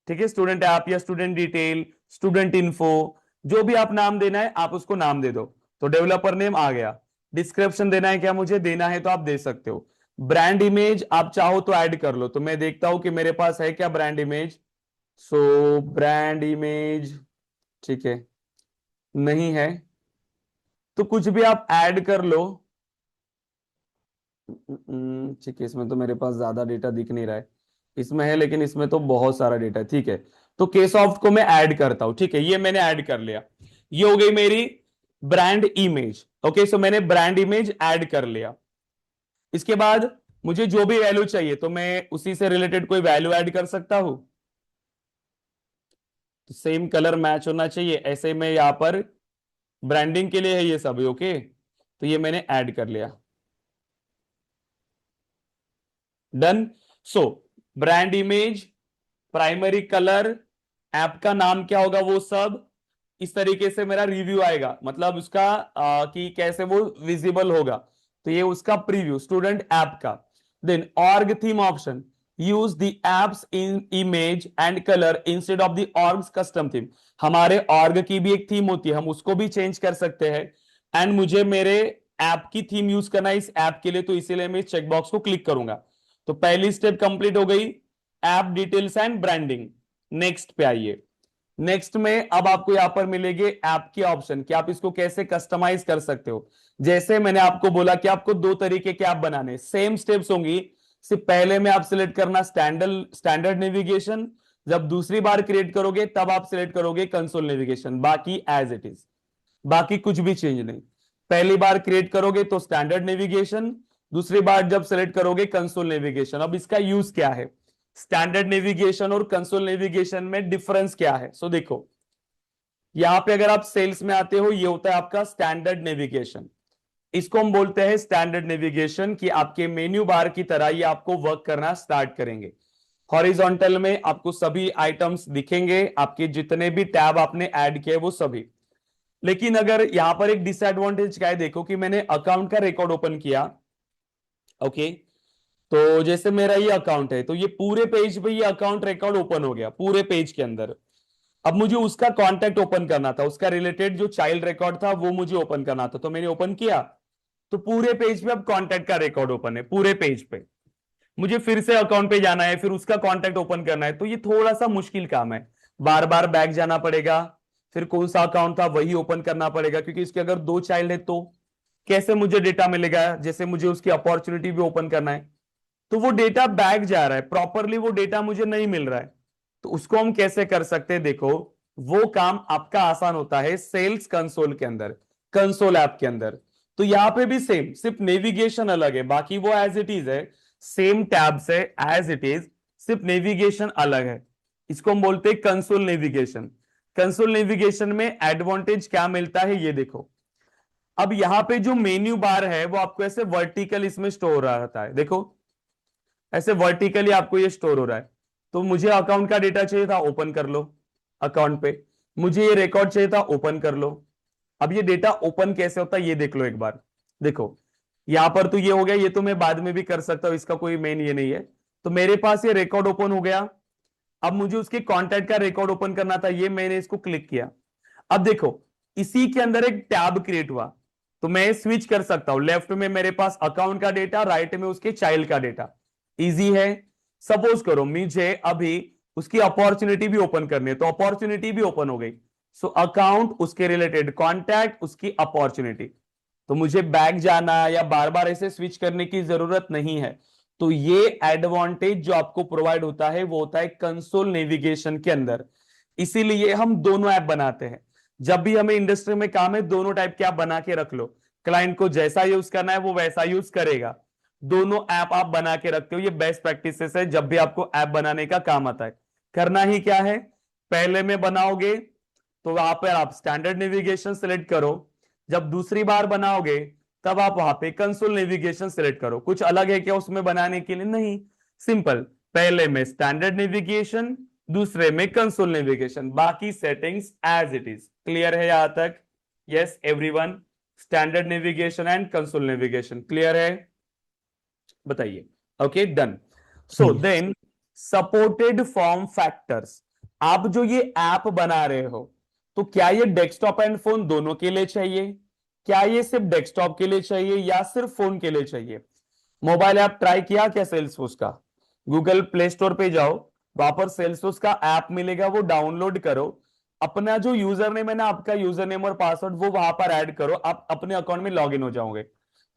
ठीक है, स्टूडेंट ऐप या स्टूडेंट डिटेल, स्टूडेंट इन्फो, जो भी आप नाम देना है आप उसको नाम दे दो। तो डेवलपर नेम आ गया। डिस्क्रिप्शन देना है क्या मुझे? देना है तो आप दे सकते हो। ब्रांड इमेज आप चाहो तो ऐड कर लो, तो मैं देखता हूं कि मेरे पास है क्या brand image. So brand image, ठीक है, नहीं है तो कुछ भी आप ऐड कर लो। ठीक है, इसमें तो मेरे पास ज्यादा डेटा दिख नहीं रहा है। इसमें है लेकिन इसमें तो बहुत सारा डेटा है, ठीक है। तो केसॉफ्ट को मैं ऐड करता हूं, ठीक है, ये मैंने ऐड कर लिया। ये हो गई मेरी ब्रांड इमेज। ओके, सो मैंने ब्रांड इमेज ऐड कर लिया। इसके बाद मुझे जो भी वैल्यू चाहिए तो मैं उसी से रिलेटेड कोई वैल्यू ऐड कर सकता हूं। तो सेम कलर मैच होना चाहिए, ऐसे में यहां पर ब्रांडिंग के लिए है ये सब, ओके। तो ये मैंने ऐड कर लिया, done. So brand image, primary colour, app का नाम क्या होगा, वो सब इस तरीके से मेरा रिव्यू आएगा, मतलब उसका कि कैसे वो विजिबल होगा। तो ये उसका प्रीव्यू स्टूडेंट ऐप का। Then org theme option, use the apps in image and colour instead of the org's custom theme. हमारे ऑर्ग की भी एक थीम होती है, हम उसको भी चेंज कर सकते हैं। एंड मुझे मेरे ऐप की थीम यूज करना है इस ऐप के लिए, तो इसीलिए मैं इस चेकबॉक्स को क्लिक करूंगा। तो पहली स्टेप कंप्लीट हो गई, app details and branding. Next पे आइए। नेक्स्ट में अब आपको यहां पर मिलेंगे ऐप के ऑप्शन कि आप इसको कैसे कस्टमाइज कर सकते हो। जैसे मैंने आपको बोला कि आपको दो तरीके के ऐप बनाने, सेम स्टेप्स होंगी, सिर्फ पहले में आप सिलेक्ट करना स्टैंडर्ड नेविगेशन, जब दूसरी बार क्रिएट करोगे तब आप सिलेक्ट करोगे कंसोल नेविगेशन, बाकी एज इट इज, बाकी कुछ भी चेंज नहीं। पहली बार क्रिएट करोगे तो स्टैंडर्ड नेविगेशन, दूसरी बार जब सेलेक्ट करोगे कंसोल नेविगेशन। अब इसका यूज क्या है, स्टैंडर्ड नेविगेशन और कंसोल नेविगेशन में डिफरेंस क्या है? सो देखो, यहां पे अगर आप सेल्स में आते हो, ये होता है आपका स्टैंडर्ड नेविगेशन। इसको हम बोलते हैं स्टैंडर्ड नेविगेशन, कि आपके मेन्यू बार की तरह ये आपको वर्क करना स्टार्ट करेंगे। हॉरिजॉन्टल में आपको सभी आइटम्स दिखेंगे, आपके जितने भी टैब आपने ऐड किए वो सभी। लेकिन अगर यहां पर एक डिसएडवांटेज क्या है, देखो कि मैंने अकाउंट का रिकॉर्ड ओपन किया, ओके। तो जैसे मेरा ये अकाउंट है तो ये पूरे पेज पे ये अकाउंट रिकॉर्ड ओपन हो गया पूरे पेज के अंदर। अब मुझे उसका कॉन्टेक्ट ओपन करना था, उसका रिलेटेड जो चाइल्ड रिकॉर्ड था वो मुझे ओपन करना था, तो मैंने ओपन किया। तो पूरे पेज पे अब कॉन्टेक्ट का रिकॉर्ड ओपन है पूरे पेज पे। मुझे फिर से अकाउंट पे जाना है, फिर उसका कॉन्टेक्ट ओपन करना है, तो ये थोड़ा सा मुश्किल काम है। बार बार बैक जाना पड़ेगा, फिर कौन सा अकाउंट था वही ओपन करना पड़ेगा, क्योंकि इसके अगर दो चाइल्ड है तो कैसे मुझे डेटा मिलेगा? जैसे मुझे उसकी अपॉर्चुनिटी भी ओपन करना है, तो वो डेटा बैक जा रहा है, प्रॉपरली वो डेटा मुझे नहीं मिल रहा है। तो उसको हम कैसे कर सकते हैं? देखो, वो काम आपका आसान होता है सेल्स कंसोल के अंदर, कंसोल ऐप के अंदर। तो यहां पे भी सेम, सिर्फ नेविगेशन अलग है, बाकी वो एज इट इज है, सेम टैब्स है एज इट इज, सिर्फ नेविगेशन अलग है। इसको हम बोलते हैं कंसोल नेविगेशन। कंसोल नेविगेशन में एडवांटेज क्या मिलता है ये देखो। अब यहां पे जो मेन्यू बार है वो आपको ऐसे वर्टिकल इसमें स्टोर रहता है, देखो ऐसे वर्टिकली आपको ये स्टोर हो रहा है। तो मुझे अकाउंट का डेटा चाहिए था, ओपन कर लो अकाउंट पे। मुझे ये रिकॉर्ड चाहिए था, ओपन कर लो। अब ये डेटा ओपन कैसे होता है ये देख लो एक बार। देखो यहां पर तो ये हो गया, ये तो मैं बाद में भी कर सकता हूं, इसका कोई मेन ये नहीं है। तो मेरे पास ये रिकॉर्ड ओपन हो गया। अब मुझे उसके कॉन्टैक्ट का रिकॉर्ड ओपन करना था, ये मैंने इसको क्लिक किया। अब देखो इसी के अंदर एक टैब क्रिएट हुआ, तो मैं स्विच कर सकता हूं। लेफ्ट में मेरे पास अकाउंट का डेटा, राइट में उसके चाइल्ड का डेटा। इजी है। सपोज करो मुझे अभी उसकी अपॉर्चुनिटी भी ओपन करनी है, तो अपॉर्चुनिटी भी ओपन हो गई। सो अकाउंट, उसके रिलेटेड कॉन्टैक्ट, उसकी अपॉर्चुनिटी। तो मुझे बैक जाना या बार बार ऐसे स्विच करने की जरूरत नहीं है। तो ये एडवांटेज जो आपको प्रोवाइड होता है वो होता है कंसोल नेविगेशन के अंदर। इसीलिए हम दोनों ऐप बनाते हैं। जब भी हमें इंडस्ट्री में काम है, दोनों टाइप के ऐप बना के रख लो। क्लाइंट को जैसा यूज करना है वो वैसा यूज करेगा। दोनों ऐप आप बना के रखते हो, ये बेस्ट प्रैक्टिसेस है जब भी आपको ऐप बनाने का काम आता है। करना ही क्या है, पहले में बनाओगे तो वहां पर आप स्टैंडर्ड नेविगेशन सेलेक्ट करो। जब दूसरी बार बनाओगे तब आप वहां पे कंसोल नेविगेशन सेलेक्ट करो। कुछ अलग है क्या उसमें बनाने के लिए? नहीं, सिंपल। पहले में स्टैंडर्ड नेविगेशन, दूसरे में कंसोल नेविगेशन, बाकी settings as it is. Clear है यहां तक? Yes everyone, standard navigation and console navigation clear है? बताइए। Okay done. So Yes. Then supported form factors. आप जो ये ऐप बना रहे हो, तो क्या ये डेस्कटॉप एंड फोन दोनों के लिए चाहिए? क्या ये सिर्फ डेस्कटॉप के लिए चाहिए या सिर्फ फोन के लिए चाहिए? मोबाइल ऐप ट्राई किया क्या सेल्सफोर्स का? गूगल प्ले स्टोर पे जाओ, वहां पर सेल्सफोर्स का ऐप मिलेगा, वो डाउनलोड करो। अपना जो यूजर नेम है ना, आपका यूजर नेम और पासवर्ड वो वहां पर ऐड करो, आप अपने अकाउंट में लॉग इन हो जाओगे।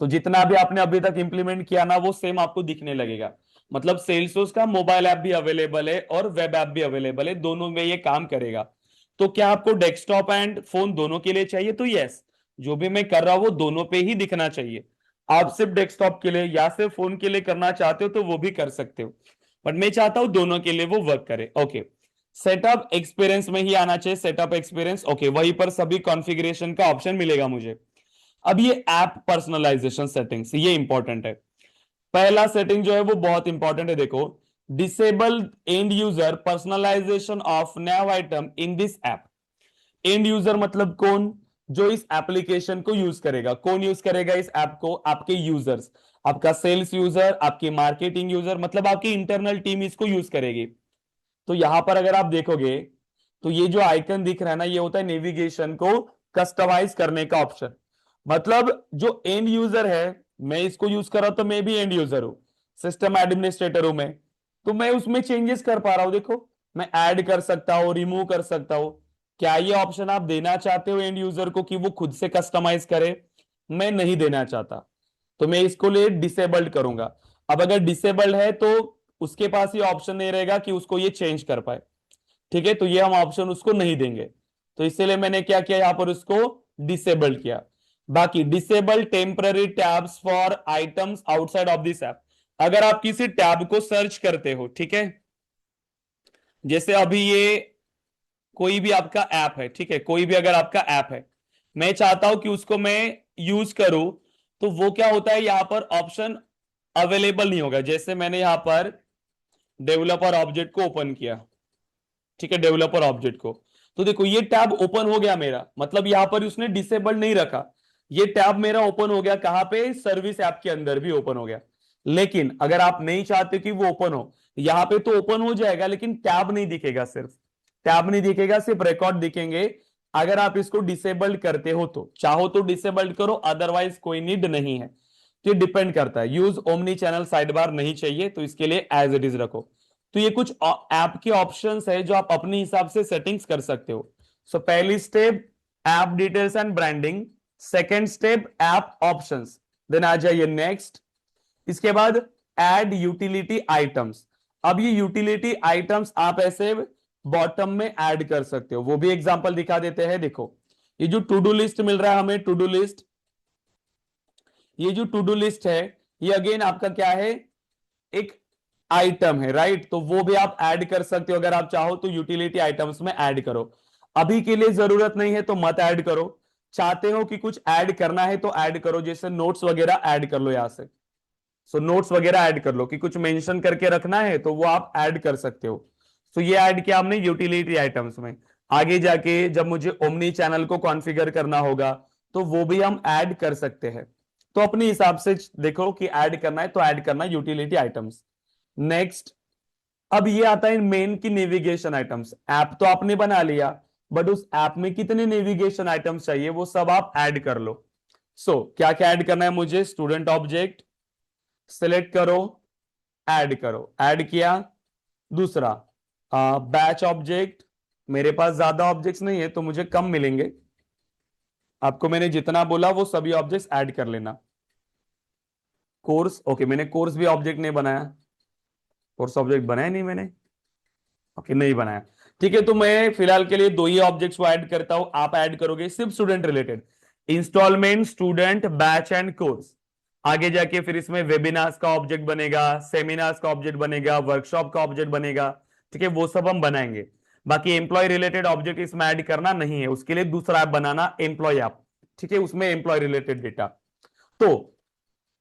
तो जितना भी आपने अभी तक इंप्लीमेंट किया ना, वो सेम आपको दिखने लगेगा। मतलब सेल्सफोर्स का मोबाइल ऐप भी अवेलेबल है और वेब ऐप भी अवेलेबल है, दोनों में ये काम करेगा। तो क्या आपको डेस्कटॉप एंड फोन दोनों के लिए चाहिए? तो यस, जो भी मैं कर रहा हूं वो दोनों पे ही दिखना चाहिए। आप सिर्फ डेस्कटॉप के लिए या सिर्फ फोन के लिए करना चाहते हो तो वो भी कर सकते हो, बट मैं चाहता हूं दोनों के लिए वो वर्क करे। ओके, सेटअप एक्सपीरियंस में ही आना चाहिए, सेटअप एक्सपीरियंस। ओके, वहीं पर सभी कॉन्फ़िगरेशन का ऑप्शन मिलेगा मुझे। अब ये ऐप पर्सनलाइजेशन सेटिंग्स, ये इंपॉर्टेंट है। पहला सेटिंग जो है वो बहुत इंपॉर्टेंट है, देखो। Disable end user personalisation of nav item in this app. End user मतलब कौन? जो इस एप्लीकेशन को यूज करेगा। कौन यूज करेगा इस ऐप को? आपके यूजर्स, आपका सेल्स यूजर, आपकी मार्केटिंग यूजर, मतलब आपकी इंटरनल टीम इसको यूज करेगी। तो यहां पर अगर आप देखोगे तो ये जो आइकन दिख रहा है ना, ये होता है नेविगेशन को कस्टमाइज करने का ऑप्शन। मतलब जो एंड यूजर है, मैं इसको यूज कर रहा हूं तो मैं भी एंड यूजर हूं, सिस्टम एडमिनिस्ट्रेटर हूं मैं, तो मैं उसमें चेंजेस कर पा रहा हूं। देखो, मैं ऐड कर सकता हूं, रिमूव कर सकता हूं। क्या ये ऑप्शन आप देना चाहते हो एंड यूजर को कि वो खुद से कस्टमाइज करे? मैं नहीं देना चाहता, तो मैं इसको लिए डिसेबल्ड करूंगा। अब अगर डिसेबल्ड है तो उसके पास ये ऑप्शन नहीं रहेगा कि उसको ये चेंज कर पाए। ठीक है, तो ये हम ऑप्शन उसको नहीं देंगे। तो इसलिए मैंने क्या किया, यहां पर उसको डिसेबल किया। बाकी disable temporary tabs for items outside of this app. अगर आप किसी टैब को सर्च करते हो, ठीक है, जैसे अभी ये कोई भी आपका ऐप है, ठीक है, कोई भी अगर आपका ऐप है, मैं चाहता हूं कि उसको मैं यूज करूं, तो वो क्या होता है, यहां पर ऑप्शन अवेलेबल नहीं होगा। जैसे मैंने यहां पर डेवलपर ऑब्जेक्ट को ओपन किया, ठीक है, डेवलपर ऑब्जेक्ट को, तो देखो ये टैब ओपन हो गया मेरा, मतलब यहां पर उसने डिसेबल नहीं रखा। ये टैब मेरा ओपन हो गया, कहां पे? सर्विस ऐप के अंदर भी ओपन हो गया। लेकिन अगर आप नहीं चाहते कि वो ओपन हो, यहां पे तो ओपन हो जाएगा लेकिन टैब नहीं दिखेगा, सिर्फ टैब नहीं दिखेगा, सिर्फ रिकॉर्ड दिखेंगे। अगर आप इसको डिसेबल्ड करते हो तो चाहो तो डिसेबल्ड करो, अदरवाइज कोई नीड नहीं है। तो ये डिपेंड करता है। Use omni channel side bar नहीं चाहिए तो इसके लिए एज इट इज रखो। तो ये कुछ ऐप के ऑप्शंस है जो आप अपने हिसाब से सेटिंग्स कर सकते हो। सो पहली step app details and branding, second step app options, then आ जाइए नेक्स्ट। इसके बाद ऐड यूटिलिटी आइटम्स। अब ये यूटिलिटी आइटम्स आप ऐसे बॉटम में ऐड कर सकते हो, वो भी एग्जांपल दिखा देते हैं। देखो, ये जो टू डू लिस्ट मिल रहा है हमें, टू डू लिस्ट, ये जो टू डू लिस्ट है, ये अगेन आपका क्या है? एक आइटम है, राइट? तो वो भी आप ऐड कर सकते हो, अगर आप चाहो तो यूटिलिटी आइटम्स में ऐड करो। अभी के लिए जरूरत नहीं है तो मत ऐड करो। चाहते हो कि कुछ ऐड करना है तो ऐड करो, जैसे नोट्स वगैरह ऐड कर लो यहां से। सो नोट्स वगैरह ऐड कर लो, कि कुछ मेंशन करके रखना है तो वो आप ऐड कर सकते हो। सो ये ऐड किया हमने यूटिलिटी आइटम्स में। आगे जाके जब मुझे ओमनी चैनल को कॉन्फ़िगर करना होगा तो वो भी हम ऐड कर सकते हैं। तो अपने हिसाब से देखो कि ऐड करना है तो ऐड करना यूटिलिटी आइटम्स। नेक्स्ट, अब ये आता है मेन की नेविगेशन आइटम्स। ऐप तो आपने बना लिया, बट उस ऐप में कितने नेविगेशन आइटम्स चाहिए वो सब आप ऐड कर लो। क्या क्या ऐड करना है मुझे? स्टूडेंट ऑब्जेक्ट सिलेक्ट करो, ऐड करो, ऐड किया। दूसरा बैच ऑब्जेक्ट, मेरे पास ज्यादा ऑब्जेक्ट्स नहीं है तो मुझे कम मिलेंगे, आपको मैंने जितना बोला वो सभी ऑब्जेक्ट्स ऐड कर लेना। कोर्स, ओके, मैंने कोर्स भी ऑब्जेक्ट नहीं बनाया, कोर्स ऑब्जेक्ट बनाया नहीं मैंने, ओके, नहीं बनाया। ठीक है, तो मैं फिलहाल के लिए दो ही ऑब्जेक्ट्स को ऐड करता हूं, आप ऐड करोगे सिर्फ student related, instalment, student, batch and course. आगे जाके फिर इसमें वेबिनार्स का ऑब्जेक्ट बनेगा, सेमिनार्स का ऑब्जेक्ट बनेगा, वर्कशॉप का ऑब्जेक्ट बनेगा। ठीक है, वो सब हम बनाएंगे। बाकी एम्प्लॉय रिलेटेड ऑब्जेक्ट इसमें ऐड करना नहीं है, उसके लिए दूसरा ऐप बनाना, एम्प्लॉय ऐप। ठीक है, उसमें एम्प्लॉय रिलेटेड डेटा। तो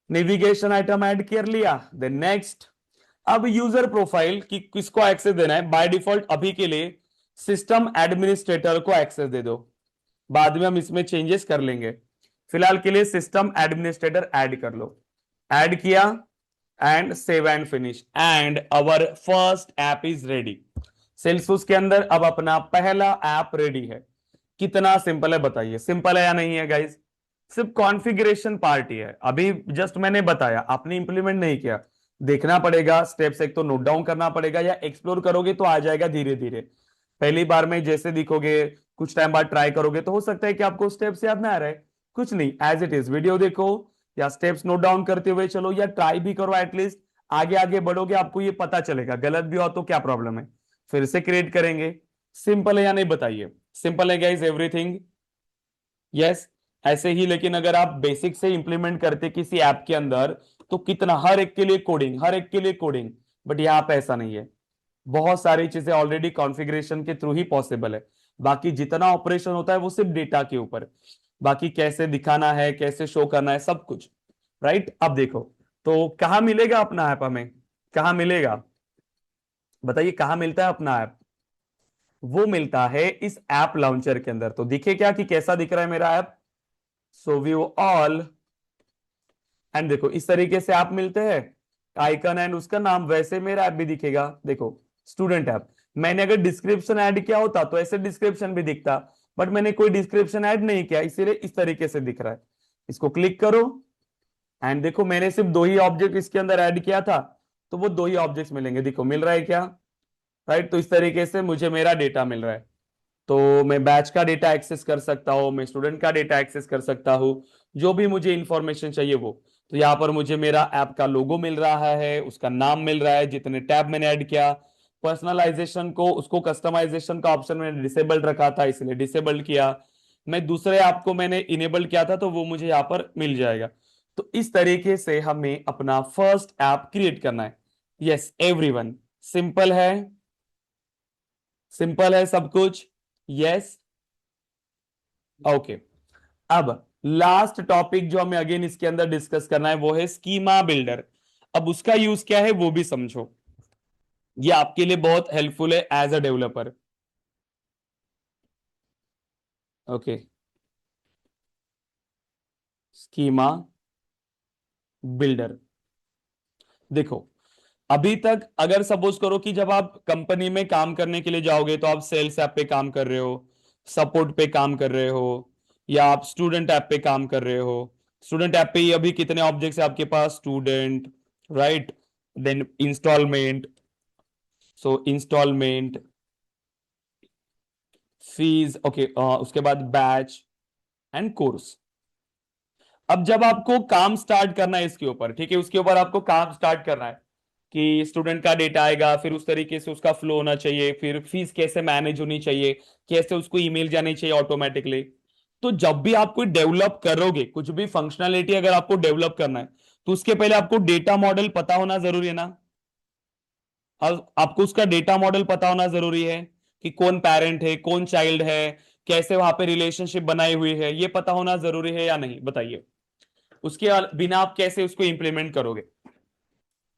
नेविगेशन आइटम ऐड कर लिया। देन नेक्स्ट, अब यूजर प्रोफाइल की किसको एक्सेस देना है? बाय डिफॉल्ट अभी के लिए सिस्टम एडमिनिस्ट्रेटर को एक्सेस दे दो, बाद में हम इसमें चेंजेस कर लेंगे। फिलहाल के लिए सिस्टम एडमिनिस्ट्रेटर ऐड कर लो। ऐड किया and save and finish, and our first app is ready. Salesforce के अंदर अब अपना पहला ऐप रेडी है। कितना सिंपल है बताइए, सिंपल है या नहीं है गाइस? सिर्फ कॉन्फ़िगरेशन पार्ट ही है, अभी जस्ट मैंने बताया, आपने इंप्लीमेंट नहीं किया। देखना पड़ेगा स्टेप्स, एक तो नोट डाउन करना पड़ेगा या एक्सप्लोर करोगे तो आ जाएगा धीरे धीरे। पहली बार में जैसे दिखोगे, कुछ टाइम बाद ट्राई करोगे तो हो सकता है कि आपको स्टेप्स याद ना आ रहे। कुछ नहीं, एज इट इज वीडियो देखो या स्टेप्स नोट डाउन करते हुए चलो या ट्राई भी करो एटलीस्ट। आगे आगे बढ़ोगे आपको ये पता चलेगा, गलत भी हो तो क्या प्रॉब्लम है, फिर से क्रिएट करेंगे। सिंपल है या नहीं बताइए? सिंपल है गाइस एवरीथिंग? यस, ऐसे ही। लेकिन अगर आप बेसिक से इंप्लीमेंट करते किसी ऐप के अंदर तो कितना, हर एक के लिए कोडिंग, हर एक के लिए कोडिंग। बट यहाँ पे ऐसा नहीं है, बहुत सारी चीजें ऑलरेडी कॉन्फ़िगरेशन के थ्रू ही पॉसिबल है। बाकी जितना ऑपरेशन होता है वो सिर्फ डेटा के ऊपर, बाकी कैसे दिखाना है, कैसे शो करना है, सब कुछ। राइट, अब देखो, तो कहां मिलेगा अपना ऐप हमें? कहां मिलेगा बताइए, कहां मिलता है अपना ऐप? वो मिलता है इस ऐप लॉन्चर के अंदर। तो दिखे क्या कि कैसा दिख रहा है मेरा app? So view all, and देखो इस तरीके से ऐप मिलते हैं, आइकन एंड उसका नाम, वैसे मेरा ऐप भी दिखेगा। देखो स्टूडेंट ऐप, मैंने अगर डिस्क्रिप्शन ऐड किया होता तो ऐसे डिस्क्रिप्शन भी दिखता, बट मैंने कोई डिस्क्रिप्शन ऐड नहीं किया, इसीलिए इस तरीके से दिख रहा है। इसको क्लिक करो एंड देखो मैंने सिर्फ दो ही ऑब्जेक्ट इसके अंदर ऐड किया था, तो वो दो ही ऑब्जेक्ट्स मिलेंगे। देखो मिल रहा है क्या? राइट, तो इस तरीके से मुझे मेरा डेटा मिल रहा है। तो मैं बैच का डेटा एक्सेस कर सकता हूं, मैं स्टूडेंट का डेटा एक्सेस कर सकता हूं, जो भी मुझे इंफॉर्मेशन चाहिए वो। तो यहाँ पर मुझे मेरा ऐप का लोगो मिल रहा है, उसका नाम मिल रहा है, जितने टैब मैंने ऐड किया, पर्सनलाइजेशन को, उसको कस्टमाइजेशन का ऑप्शन मैंने डिसेबल्ड रखा था इसलिए डिसेबल्ड किया। मैं दूसरे ऐप को मैंने इनेबल किया था तो वो मुझे यहाँ पर मिल जाएगा। तो इस तरीके से हमें अपना फर्स्ट ऐप क्रिएट करना है। यस एवरीवन, सिंपल है? सिंपल है सब कुछ? Yes, okay. अब लास्ट टॉपिक जो हमें अगेन इसके अंदर डिस्कस करना है वो है स्कीमा बिल्डर। अब उसका यूज क्या है वो भी समझो, ये आपके लिए बहुत हेल्पफुल है as a developer. Okay, schema builder. देखो अभी तक अगर सपोज करो कि जब आप कंपनी में काम करने के लिए जाओगे तो आप सेल्स ऐप पे काम कर रहे हो, सपोर्ट पे काम कर रहे हो, या आप स्टूडेंट ऐप पे काम कर रहे हो। स्टूडेंट ऐप पे ही अभी कितने ऑब्जेक्ट्स है आपके पास? स्टूडेंट, राइट, देन इंस्टॉलमेंट, सो इंस्टॉलमेंट, फीस, ओके, उसके बाद बैच एंड कोर्स। अब जब आपको काम स्टार्ट करना है इसके ऊपर, ठीक है, उसके ऊपर आपको काम स्टार्ट करना है कि स्टूडेंट का डेटा आएगा, फिर उस तरीके से उसका फ्लो होना चाहिए, फिर फीस कैसे मैनेज होनी चाहिए, कैसे उसको ईमेल जानी चाहिए ऑटोमेटिकली। तो जब भी आप कोई डेवलप करोगे, कुछ भी फंक्शनैलिटी अगर आपको डेवलप करना है, तो उसके पहले आपको डेटा मॉडल पता होना जरूरी है ना। अब आपको उसका डेटा मॉडल पता होना जरूरी है कि कौन पेरेंट है, कौन चाइल्ड है, कैसे वहां पे रिलेशनशिप बनाई हुई है, ये पता होना जरूरी है या नहीं बताइए? उसके बिना आप कैसे उसको इंप्लीमेंट करोगे?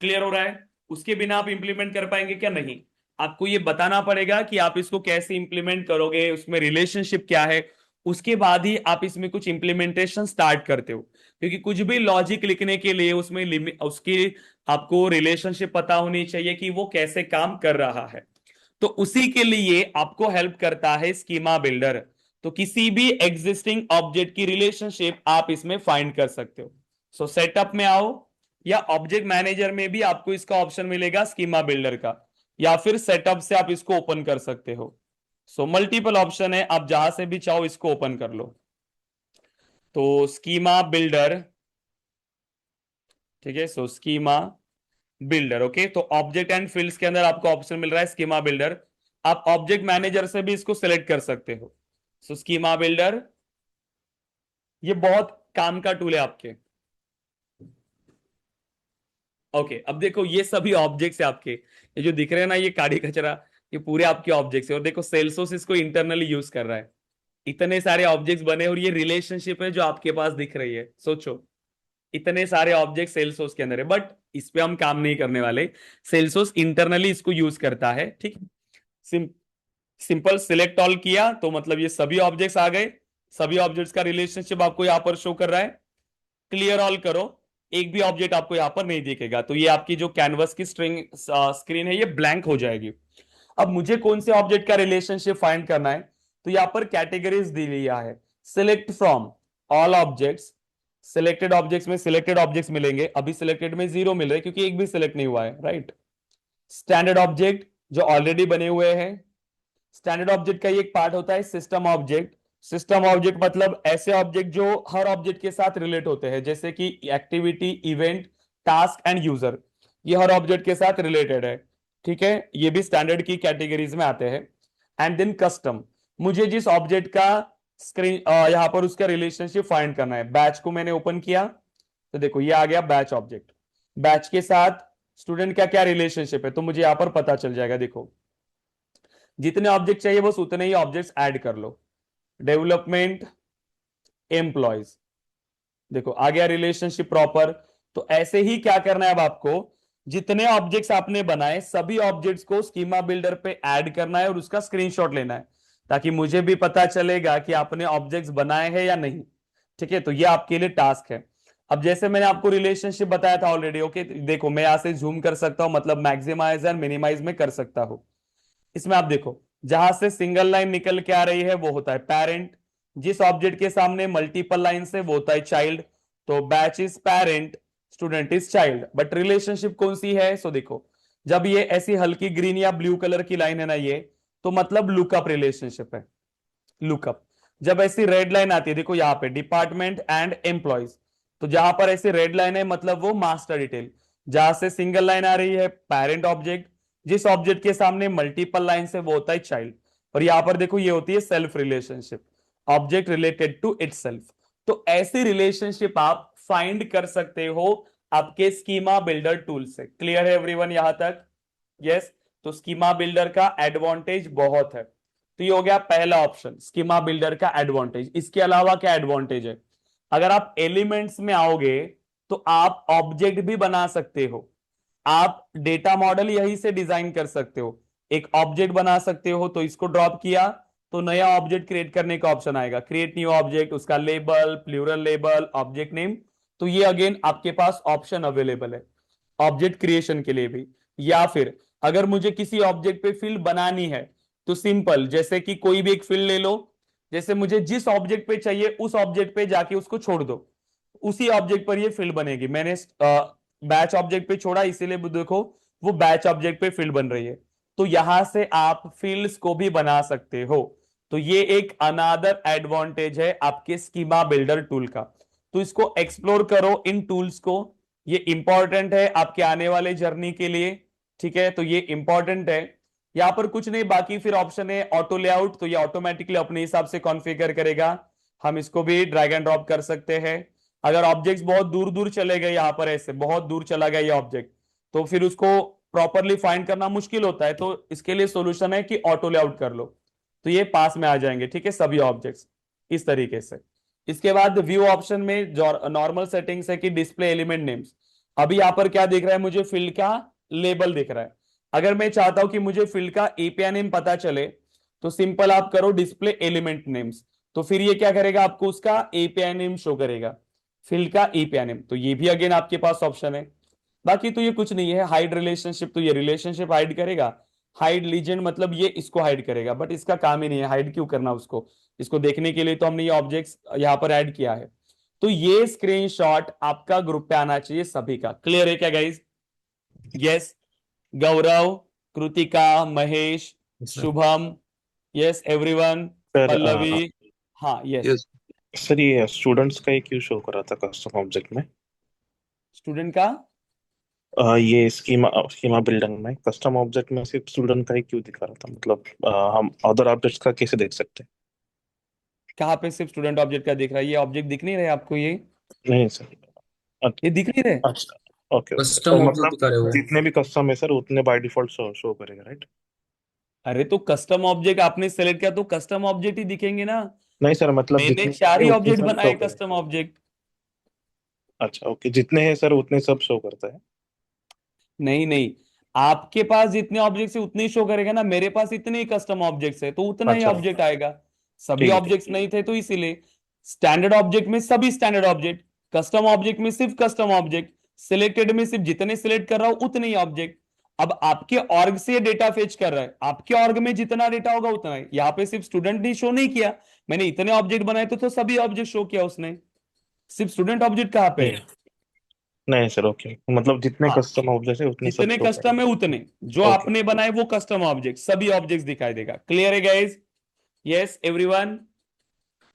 क्लियर हो रहा है? उसके बिना आप इंप्लीमेंट कर पाएंगे क्या? नहीं, आपको ये बताना पड़ेगा कि आप इसको कैसे इंप्लीमेंट करोगे, उसमें रिलेशनशिप क्या है, उसके बाद ही आप इसमें कुछ इंप्लीमेंटेशन स्टार्ट करते हो। क्योंकि कुछ भी लॉजिक लिखने के लिए उसमें लिमिट, उसकी आपको रिलेशनशिप पता होनी चाहिए कि वो कैसे काम कर रहा है। तो उसी के लिए आपको हेल्प करता है स्कीमा बिल्डर। तो किसी भी एग्जिस्टिंग ऑब्जेक्ट की रिलेशनशिप आप इसमें फाइंड कर सकते हो। सो सेटअप में आओ, या ऑब्जेक्ट मैनेजर में भी आपको इसका ऑप्शन मिलेगा स्कीमा बिल्डर का, या फिर सेटअप से आप इसको ओपन कर सकते हो। सो मल्टीपल ऑप्शन है, आप जहां से भी चाहो इसको ओपन कर लो। तो स्कीमा बिल्डर, ठीक है, सो स्कीमा बिल्डर, ओके। तो ऑब्जेक्ट एंड फील्ड्स के अंदर आपको ऑप्शन मिल रहा है स्कीमा बिल्डर। आप ऑब्जेक्ट मैनेजर से भी इसको सिलेक्ट कर सकते हो। सो स्कीमा बिल्डर ये बहुत काम का टूल है आपके। ओके, अब देखो ये सभी ऑब्जेक्ट्स है आपके, ये जो दिख रहे हैं ना ये काड़ी कचरा, ये पूरे आपके ऑब्जेक्ट्स है। और देखो सेल्सोस इसको इंटरनली यूज कर रहा है। इतने सारे ऑब्जेक्ट्स बने और ये रिलेशनशिप है जो आपके पास दिख रही है, सोचो इतने सारे ऑब्जेक्ट सेल्सोस के अंदर है, बट इस पे हम काम नहीं करने वाले। सेल्सोस इंटरनली इसको यूज करता है, ठीक। सिम, सिंपल सिलेक्ट ऑल किया तो मतलब ये सभी ऑब्जेक्ट्स आ गए, सभी ऑब्जेक्ट्स का रिलेशनशिप आपको यहां पर शो कर रहा है। क्लियर ऑल करो, एक भी ऑब्जेक्ट आपको यहां पर नहीं दिखेगा, तो ये आपकी जो कैनवस की स्क्रीन है ये ब्लैंक हो जाएगी। अब मुझे कौन से ऑब्जेक्ट का रिलेशनशिप फाइंड करना है, तो यहां पर कैटेगरीज दी लिया है। Select from all objects, selected objects में सिलेक्टेड ऑब्जेक्ट्स मिलेंगे, अभी सिलेक्टेड में 0 मिल रहे हैं क्योंकि एक भी सिलेक्ट नहीं हुआ है, राइट। स्टैंडर्ड ऑब्जेक्ट जो ऑलरेडी बने हुए हैं। स्टैंडर्ड ऑब्जेक्ट का ये एक पार्ट होता है सिस्टम ऑब्जेक्ट। सिस्टम ऑब्जेक्ट मतलब ऐसे ऑब्जेक्ट जो हर ऑब्जेक्ट के साथ रिलेट होते हैं, जैसे कि activity, event, task and user, ये हर ऑब्जेक्ट के साथ रिलेटेड है, ठीक है। ये भी स्टैंडर्ड की कैटेगरीज में आते हैं। एंड देन कस्टम, मुझे जिस ऑब्जेक्ट का स्क्रीन यहां पर उसका रिलेशनशिप फाइंड करना है। बैच को मैंने ओपन किया तो देखो ये आ गया बैच ऑब्जेक्ट। बैच के साथ स्टूडेंट का क्या रिलेशनशिप है तो मुझे यहां पर पता चल जाएगा। देखो जितने ऑब्जेक्ट चाहिए बस उतने ही ऑब्जेक्ट्स ऐड कर लो। डेवलपमेंट एम्प्लॉयज, देखो आ गया रिलेशनशिप प्रॉपर। तो ऐसे ही क्या करना है अब आपको, जितने ऑब्जेक्ट्स आपने बनाए सभी ऑब्जेक्ट्स को स्कीमा बिल्डर पे ऐड करना है और उसका स्क्रीनशॉट लेना है, ताकि मुझे भी पता चलेगा कि आपने ऑब्जेक्ट्स बनाए हैं या नहीं, ठीक है। तो ये आपके लिए टास्क है। अब जैसे मैंने आपको रिलेशनशिप बताया था ऑलरेडी, ओके देखो मैं यहां से जूम कर सकता हूं, मतलब मैक्सिमाइज और मिनिमाइज में कर सकता हूं। इसमें आप देखो जहां से सिंगल लाइन निकल के आ रही है वो होता है पेरेंट, जिस ऑब्जेक्ट के सामने मल्टीपल लाइन से वो होता है चाइल्ड। तो batch is parent, student is child, but relationship कौन सी है, सो देखो जब ये ऐसी हल्की ग्रीन या ब्लू कलर की लाइन है ना ये, तो मतलब लुकअप रिलेशनशिप है, लुकअप। जब ऐसी रेड लाइन आती है देखो यहाँ पे डिपार्टमेंट एंड एम्प्लॉयज, तो जहां पर ऐसी रेड लाइन है मतलब वो मास्टर डिटेल। जहां से सिंगल लाइन आ रही है पेरेंट ऑब्जेक्ट, जिस ऑब्जेक्ट के सामने मल्टीपल लाइन से वो होता है चाइल्ड। और यहां पर देखो ये होती है self relationship, object related to itself. तो ऐसी रिलेशनशिप आप फाइंड कर सकते हो आपके स्कीमा बिल्डर टूल से। क्लियर है एवरीवन यहां तक? यस। तो स्कीमा बिल्डर का एडवांटेज बहुत है। तो ये हो गया पहला ऑप्शन, स्कीमा बिल्डर का एडवांटेज। इसके अलावा क्या एडवांटेज है, अगर आप एलिमेंट्स में आओगे तो आप ऑब्जेक्ट भी बना सकते हो, आप डेटा मॉडल यहीं से डिजाइन कर सकते हो। एक ऑब्जेक्ट बना सकते हो, तो इसको ड्रॉप किया तो नया ऑब्जेक्ट क्रिएट करने का ऑप्शन आएगा, क्रिएट न्यू ऑब्जेक्ट, उसका label, plural label, object name. तो ये अगेन आपके पास ऑप्शन अवेलेबल है ऑब्जेक्ट क्रिएशन के लिए भी। या फिर अगर मुझे किसी ऑब्जेक्ट पे फील्ड बनानी है तो सिंपल, जैसे कि कोई भी एक फील्ड ले लो, जैसे मुझे जिस ऑब्जेक्ट पे चाहिए उस ऑब्जेक्ट पे जाके उसको छोड़ दो, उसी ऑब्जेक्ट पर ये फील्ड बनेगी। मैंने बैच ऑब्जेक्ट पे छोड़ा इसीलिए देखो वो बैच ऑब्जेक्ट पे फील्ड बन रही है। तो यहां से आप फील्ड्स को भी बना सकते हो। तो ये एक अनादर एडवांटेज है आपके स्कीमा बिल्डर टूल का। तो इसको एक्सप्लोर करो इन टूल्स को, ये इंपॉर्टेंट है आपके आने वाले जर्नी के लिए, ठीक है। तो ये इंपॉर्टेंट है। यहां पर कुछ नहीं, बाकी फिर ऑप्शन है ऑटो लेआउट, तो ये ऑटोमेटिकली अपने हिसाब से कॉन्फ़िगर करेगा। हम इसको भी ड्रैग एंड ड्रॉप कर सकते हैं। अगर ऑब्जेक्ट्स बहुत दूर दूर चले गए, यहां पर ऐसे बहुत दूर चला गया ये ऑब्जेक्ट, तो फिर उसको प्रॉपरली फाइंड करना मुश्किल होता है, तो इसके लिए सॉल्यूशन है कि ऑटो लेआउट कर लो, तो ये पास में आ जाएंगे, ठीक है, सभी ऑब्जेक्ट्स इस तरीके से। इसके बाद व्यू ऑप्शन में नॉर्मल सेटिंग्स है कि डिस्प्ले एलिमेंट नेम्स। अभी यहां पर क्या दिख रहा है, मुझे फील्ड का लेबल दिख रहा है। अगर मैं चाहता हूं कि मुझे फील्ड का एपीआई नेम पता चले, तो सिंपल आप करो डिस्प्ले एलिमेंट नेम्स, तो फिर ये क्या करेगा, आपको उसका एपीआई नेम शो करेगा, फील्ड का एपीआई नेम। तो ये भी अगेन आपके पास ऑप्शन है। बाकी तो ये कुछ नहीं है। हाइड रिलेशनशिप, तो ये रिलेशनशिप हाइड करेगा। हाइड लीजेंड मतलब ये इसको हाइड करेगा, बट इसका काम ही नहीं है हाइड क्यों करना उसको, इसको देखने के लिए तो हमने ये ऑब्जेक्ट्स यहां पर ऐड किया है। तो ये स्क्रीनशॉट आपका ग्रुप पे आना चाहिए सभी का। क्लियर है क्या guys? Yes. Gaurav, Kritika, Mahesh, sir Shubham, yes everyone, sir Pallavi, हाँ यस। यस सर, ये स्टूडेंट्स का एक क्यों शो कर रहा था कस्टम ऑब्जेक्ट में? स्टूडेंट का ये स्कीमा स्कीमा बिल्डर में कस्टम ऑब्जेक्ट में सिर्फ स्टूडेंट का ही क्यों दिखा रहा था, मतलब हम अदर ऑब्जेक्ट्स का कैसे देख सकते कहाँ पे सिर्फ स्टूडेंट ऑब्जेक्ट का दिख रहा है? ये ऑब्जेक्ट दिख नहीं रहे आपको? ये हैं? नहीं सर। ये दिख नहीं रहे? अच्छा, ओके ओके, कस्टम तो ऑब्जेक्ट मतलब दिखा रहे हो? जितने भी कस्टम है सर उतने बाय डिफॉल्ट शो करेगा, राइट? अरे तो कस्टम ऑब्जेक्ट आपने सेलेक्ट किया तो कस्टम ऑब्जेक्ट ही दिखेंगे ना। नहीं सर, मतलब मैंने जितने चार हैं ही उतने ऑब्जेक्ट सब शो बनाए करेगा। Custom object. अच्छा ओके, जितने हैं सर उतने सब शो करता है। नहीं नहीं, आपके पास जितने ऑब्जेक्ट्स है उतने ही शो करेगा ना। मेरे पास इतने ही कस्टम ऑब्जेक्ट्स है तो उतना ही अच्छा, ऑब्जेक्ट आएगा। सभी ठीक है ठीक ऑब्जेक्ट्स नहीं थे तो इसीलिए। स्टैंडर्ड ऑब्जेक्ट में सभी स्टैंडर्ड ऑब्जेक्ट, कस्टम ऑब्जेक्ट में सिर्फ कस्टम ऑब्जेक्ट, सिलेक्टेड में सिर्फ जितने सिलेक्ट कर रहा हूं उतने ही ऑब्जेक्ट। अब आपके ऑर्ग से डेटा फेच कर रहा है, आपके ऑर्ग में जितना डेटा होगा उतना ही। यहाँ पे सिर्फ स्टूडेंट ने शो नहीं किया, मैंने इतने ऑब्जेक्ट बनाए तो सभी ऑब्जेक्ट शो किया उसने। सिर्फ स्टूडेंट ऑब्जेक्ट कहाँ पे नहीं है? नहीं सर, ओके, मतलब जितने हाँ, कस्टम ऑब्जेक्ट है उतने सब जितने शो कस्टम है करेगा। उतने, जो ओके। आपने बनाए वो कस्टम ऑब्जेक्ट सभी ऑब्जेक्ट्स दिखाई देगा। क्लियर है गाइस? Yes everyone?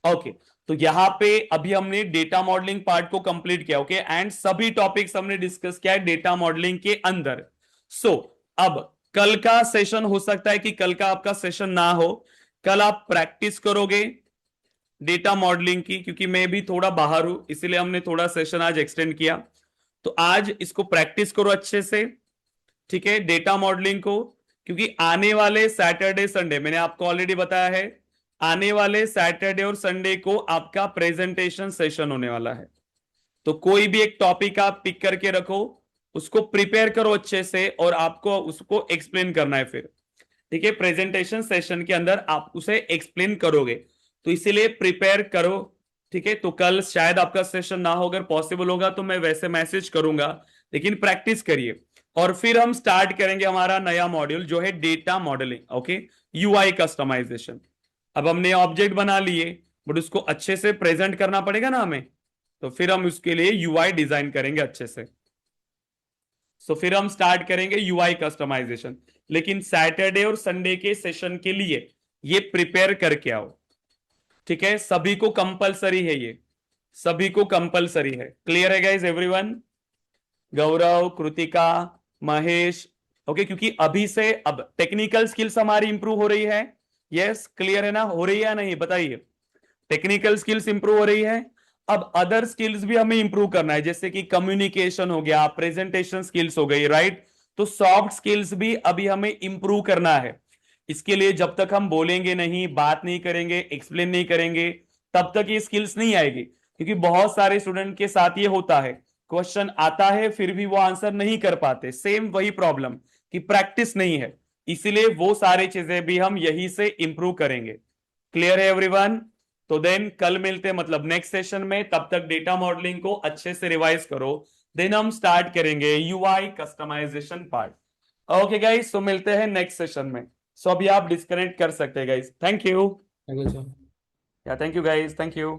ओके। तो यहां पे अभी हमने डेटा मॉडलिंग पार्ट को कंप्लीट किया। ओके, एंड सभी टॉपिक्स हमने डिस्कस किया है डेटा मॉडलिंग के अंदर। सो अब कल का सेशन हो सकता है कि कल का आपका सेशन ना हो, कल आप प्रैक्टिस करोगे डेटा मॉडलिंग की, क्योंकि मैं भी थोड़ा बाहर हूं इसीलिए हमने थोड़ा सेशन आज एक्सटेंड किया। तो आज इसको प्रैक्टिस करो अच्छे से, ठीक है, डेटा मॉडलिंग को। क्योंकि आने वाले सैटरडे संडे, मैंने आपको ऑलरेडी बताया है, आने वाले सैटरडे और संडे को आपका प्रेजेंटेशन सेशन होने वाला है। तो कोई भी एक टॉपिक आप पिक करके रखो, उसको प्रिपेयर करो अच्छे से और आपको उसको एक्सप्लेन करना है फिर। ठीक है, प्रेजेंटेशन सेशन के अंदर आप उसे एक्सप्लेन करोगे, तो इसीलिए प्रिपेयर करो। ठीक है, तो कल शायद आपका सेशन ना हो, अगर पॉसिबल होगा तो मैं वैसे मैसेज करूंगा, लेकिन प्रैक्टिस करिए। और फिर हम स्टार्ट करेंगे हमारा नया मॉड्यूल जो है data modelling. Okay, UI customisation. अब हमने ऑब्जेक्ट बना लिए, बट उसको अच्छे से प्रेजेंट करना पड़ेगा ना हमें, तो फिर हम उसके लिए यूआई डिजाइन करेंगे अच्छे से। सो फिर हम स्टार्ट करेंगे यूआई कस्टमाइजेशन। लेकिन सैटरडे और संडे के सेशन के लिए ये प्रिपेयर करके आओ। ठीक है, सभी को कंपलसरी है ये, सभी को कंपलसरी है। क्लियर है गाइज एवरीवन? गौरव, कृतिका, महेश। ओके, क्योंकि अभी से अब टेक्निकल स्किल्स हमारी इंप्रूव हो रही है। यस, क्लियर है ना? हो रही है या नहीं बताइए? टेक्निकल स्किल्स इंप्रूव हो रही है। अब अदर स्किल्स भी हमें इंप्रूव करना है, जैसे कि कम्युनिकेशन हो गया, प्रेजेंटेशन स्किल्स हो गई, राइट? तो सॉफ्ट स्किल्स भी अभी हमें इंप्रूव करना है। इसके लिए जब तक हम बोलेंगे नहीं, बात नहीं करेंगे, एक्सप्लेन नहीं करेंगे, तब तक ये स्किल्स नहीं आएगी। क्योंकि बहुत सारे स्टूडेंट के साथ ये होता है, क्वेश्चन आता है फिर भी वो आंसर नहीं कर पाते, सेम वही प्रॉब्लम कि प्रैक्टिस नहीं है। इसीलिए वो सारी चीजें भी हम यही से इंप्रूव करेंगे। क्लियर है एवरीवन? तो देन कल मिलते हैं, मतलब नेक्स्ट सेशन में। तब तक डेटा मॉडलिंग को अच्छे से रिवाइज करो, देन हम स्टार्ट करेंगे UI customisation part. Okay guys, तो मिलते हैं नेक्स्ट सेशन में। सो अभी आप डिस्कनेक्ट कर सकते हैं guys. Thank you. Thank you sir. Yeah thank you guys, thank you.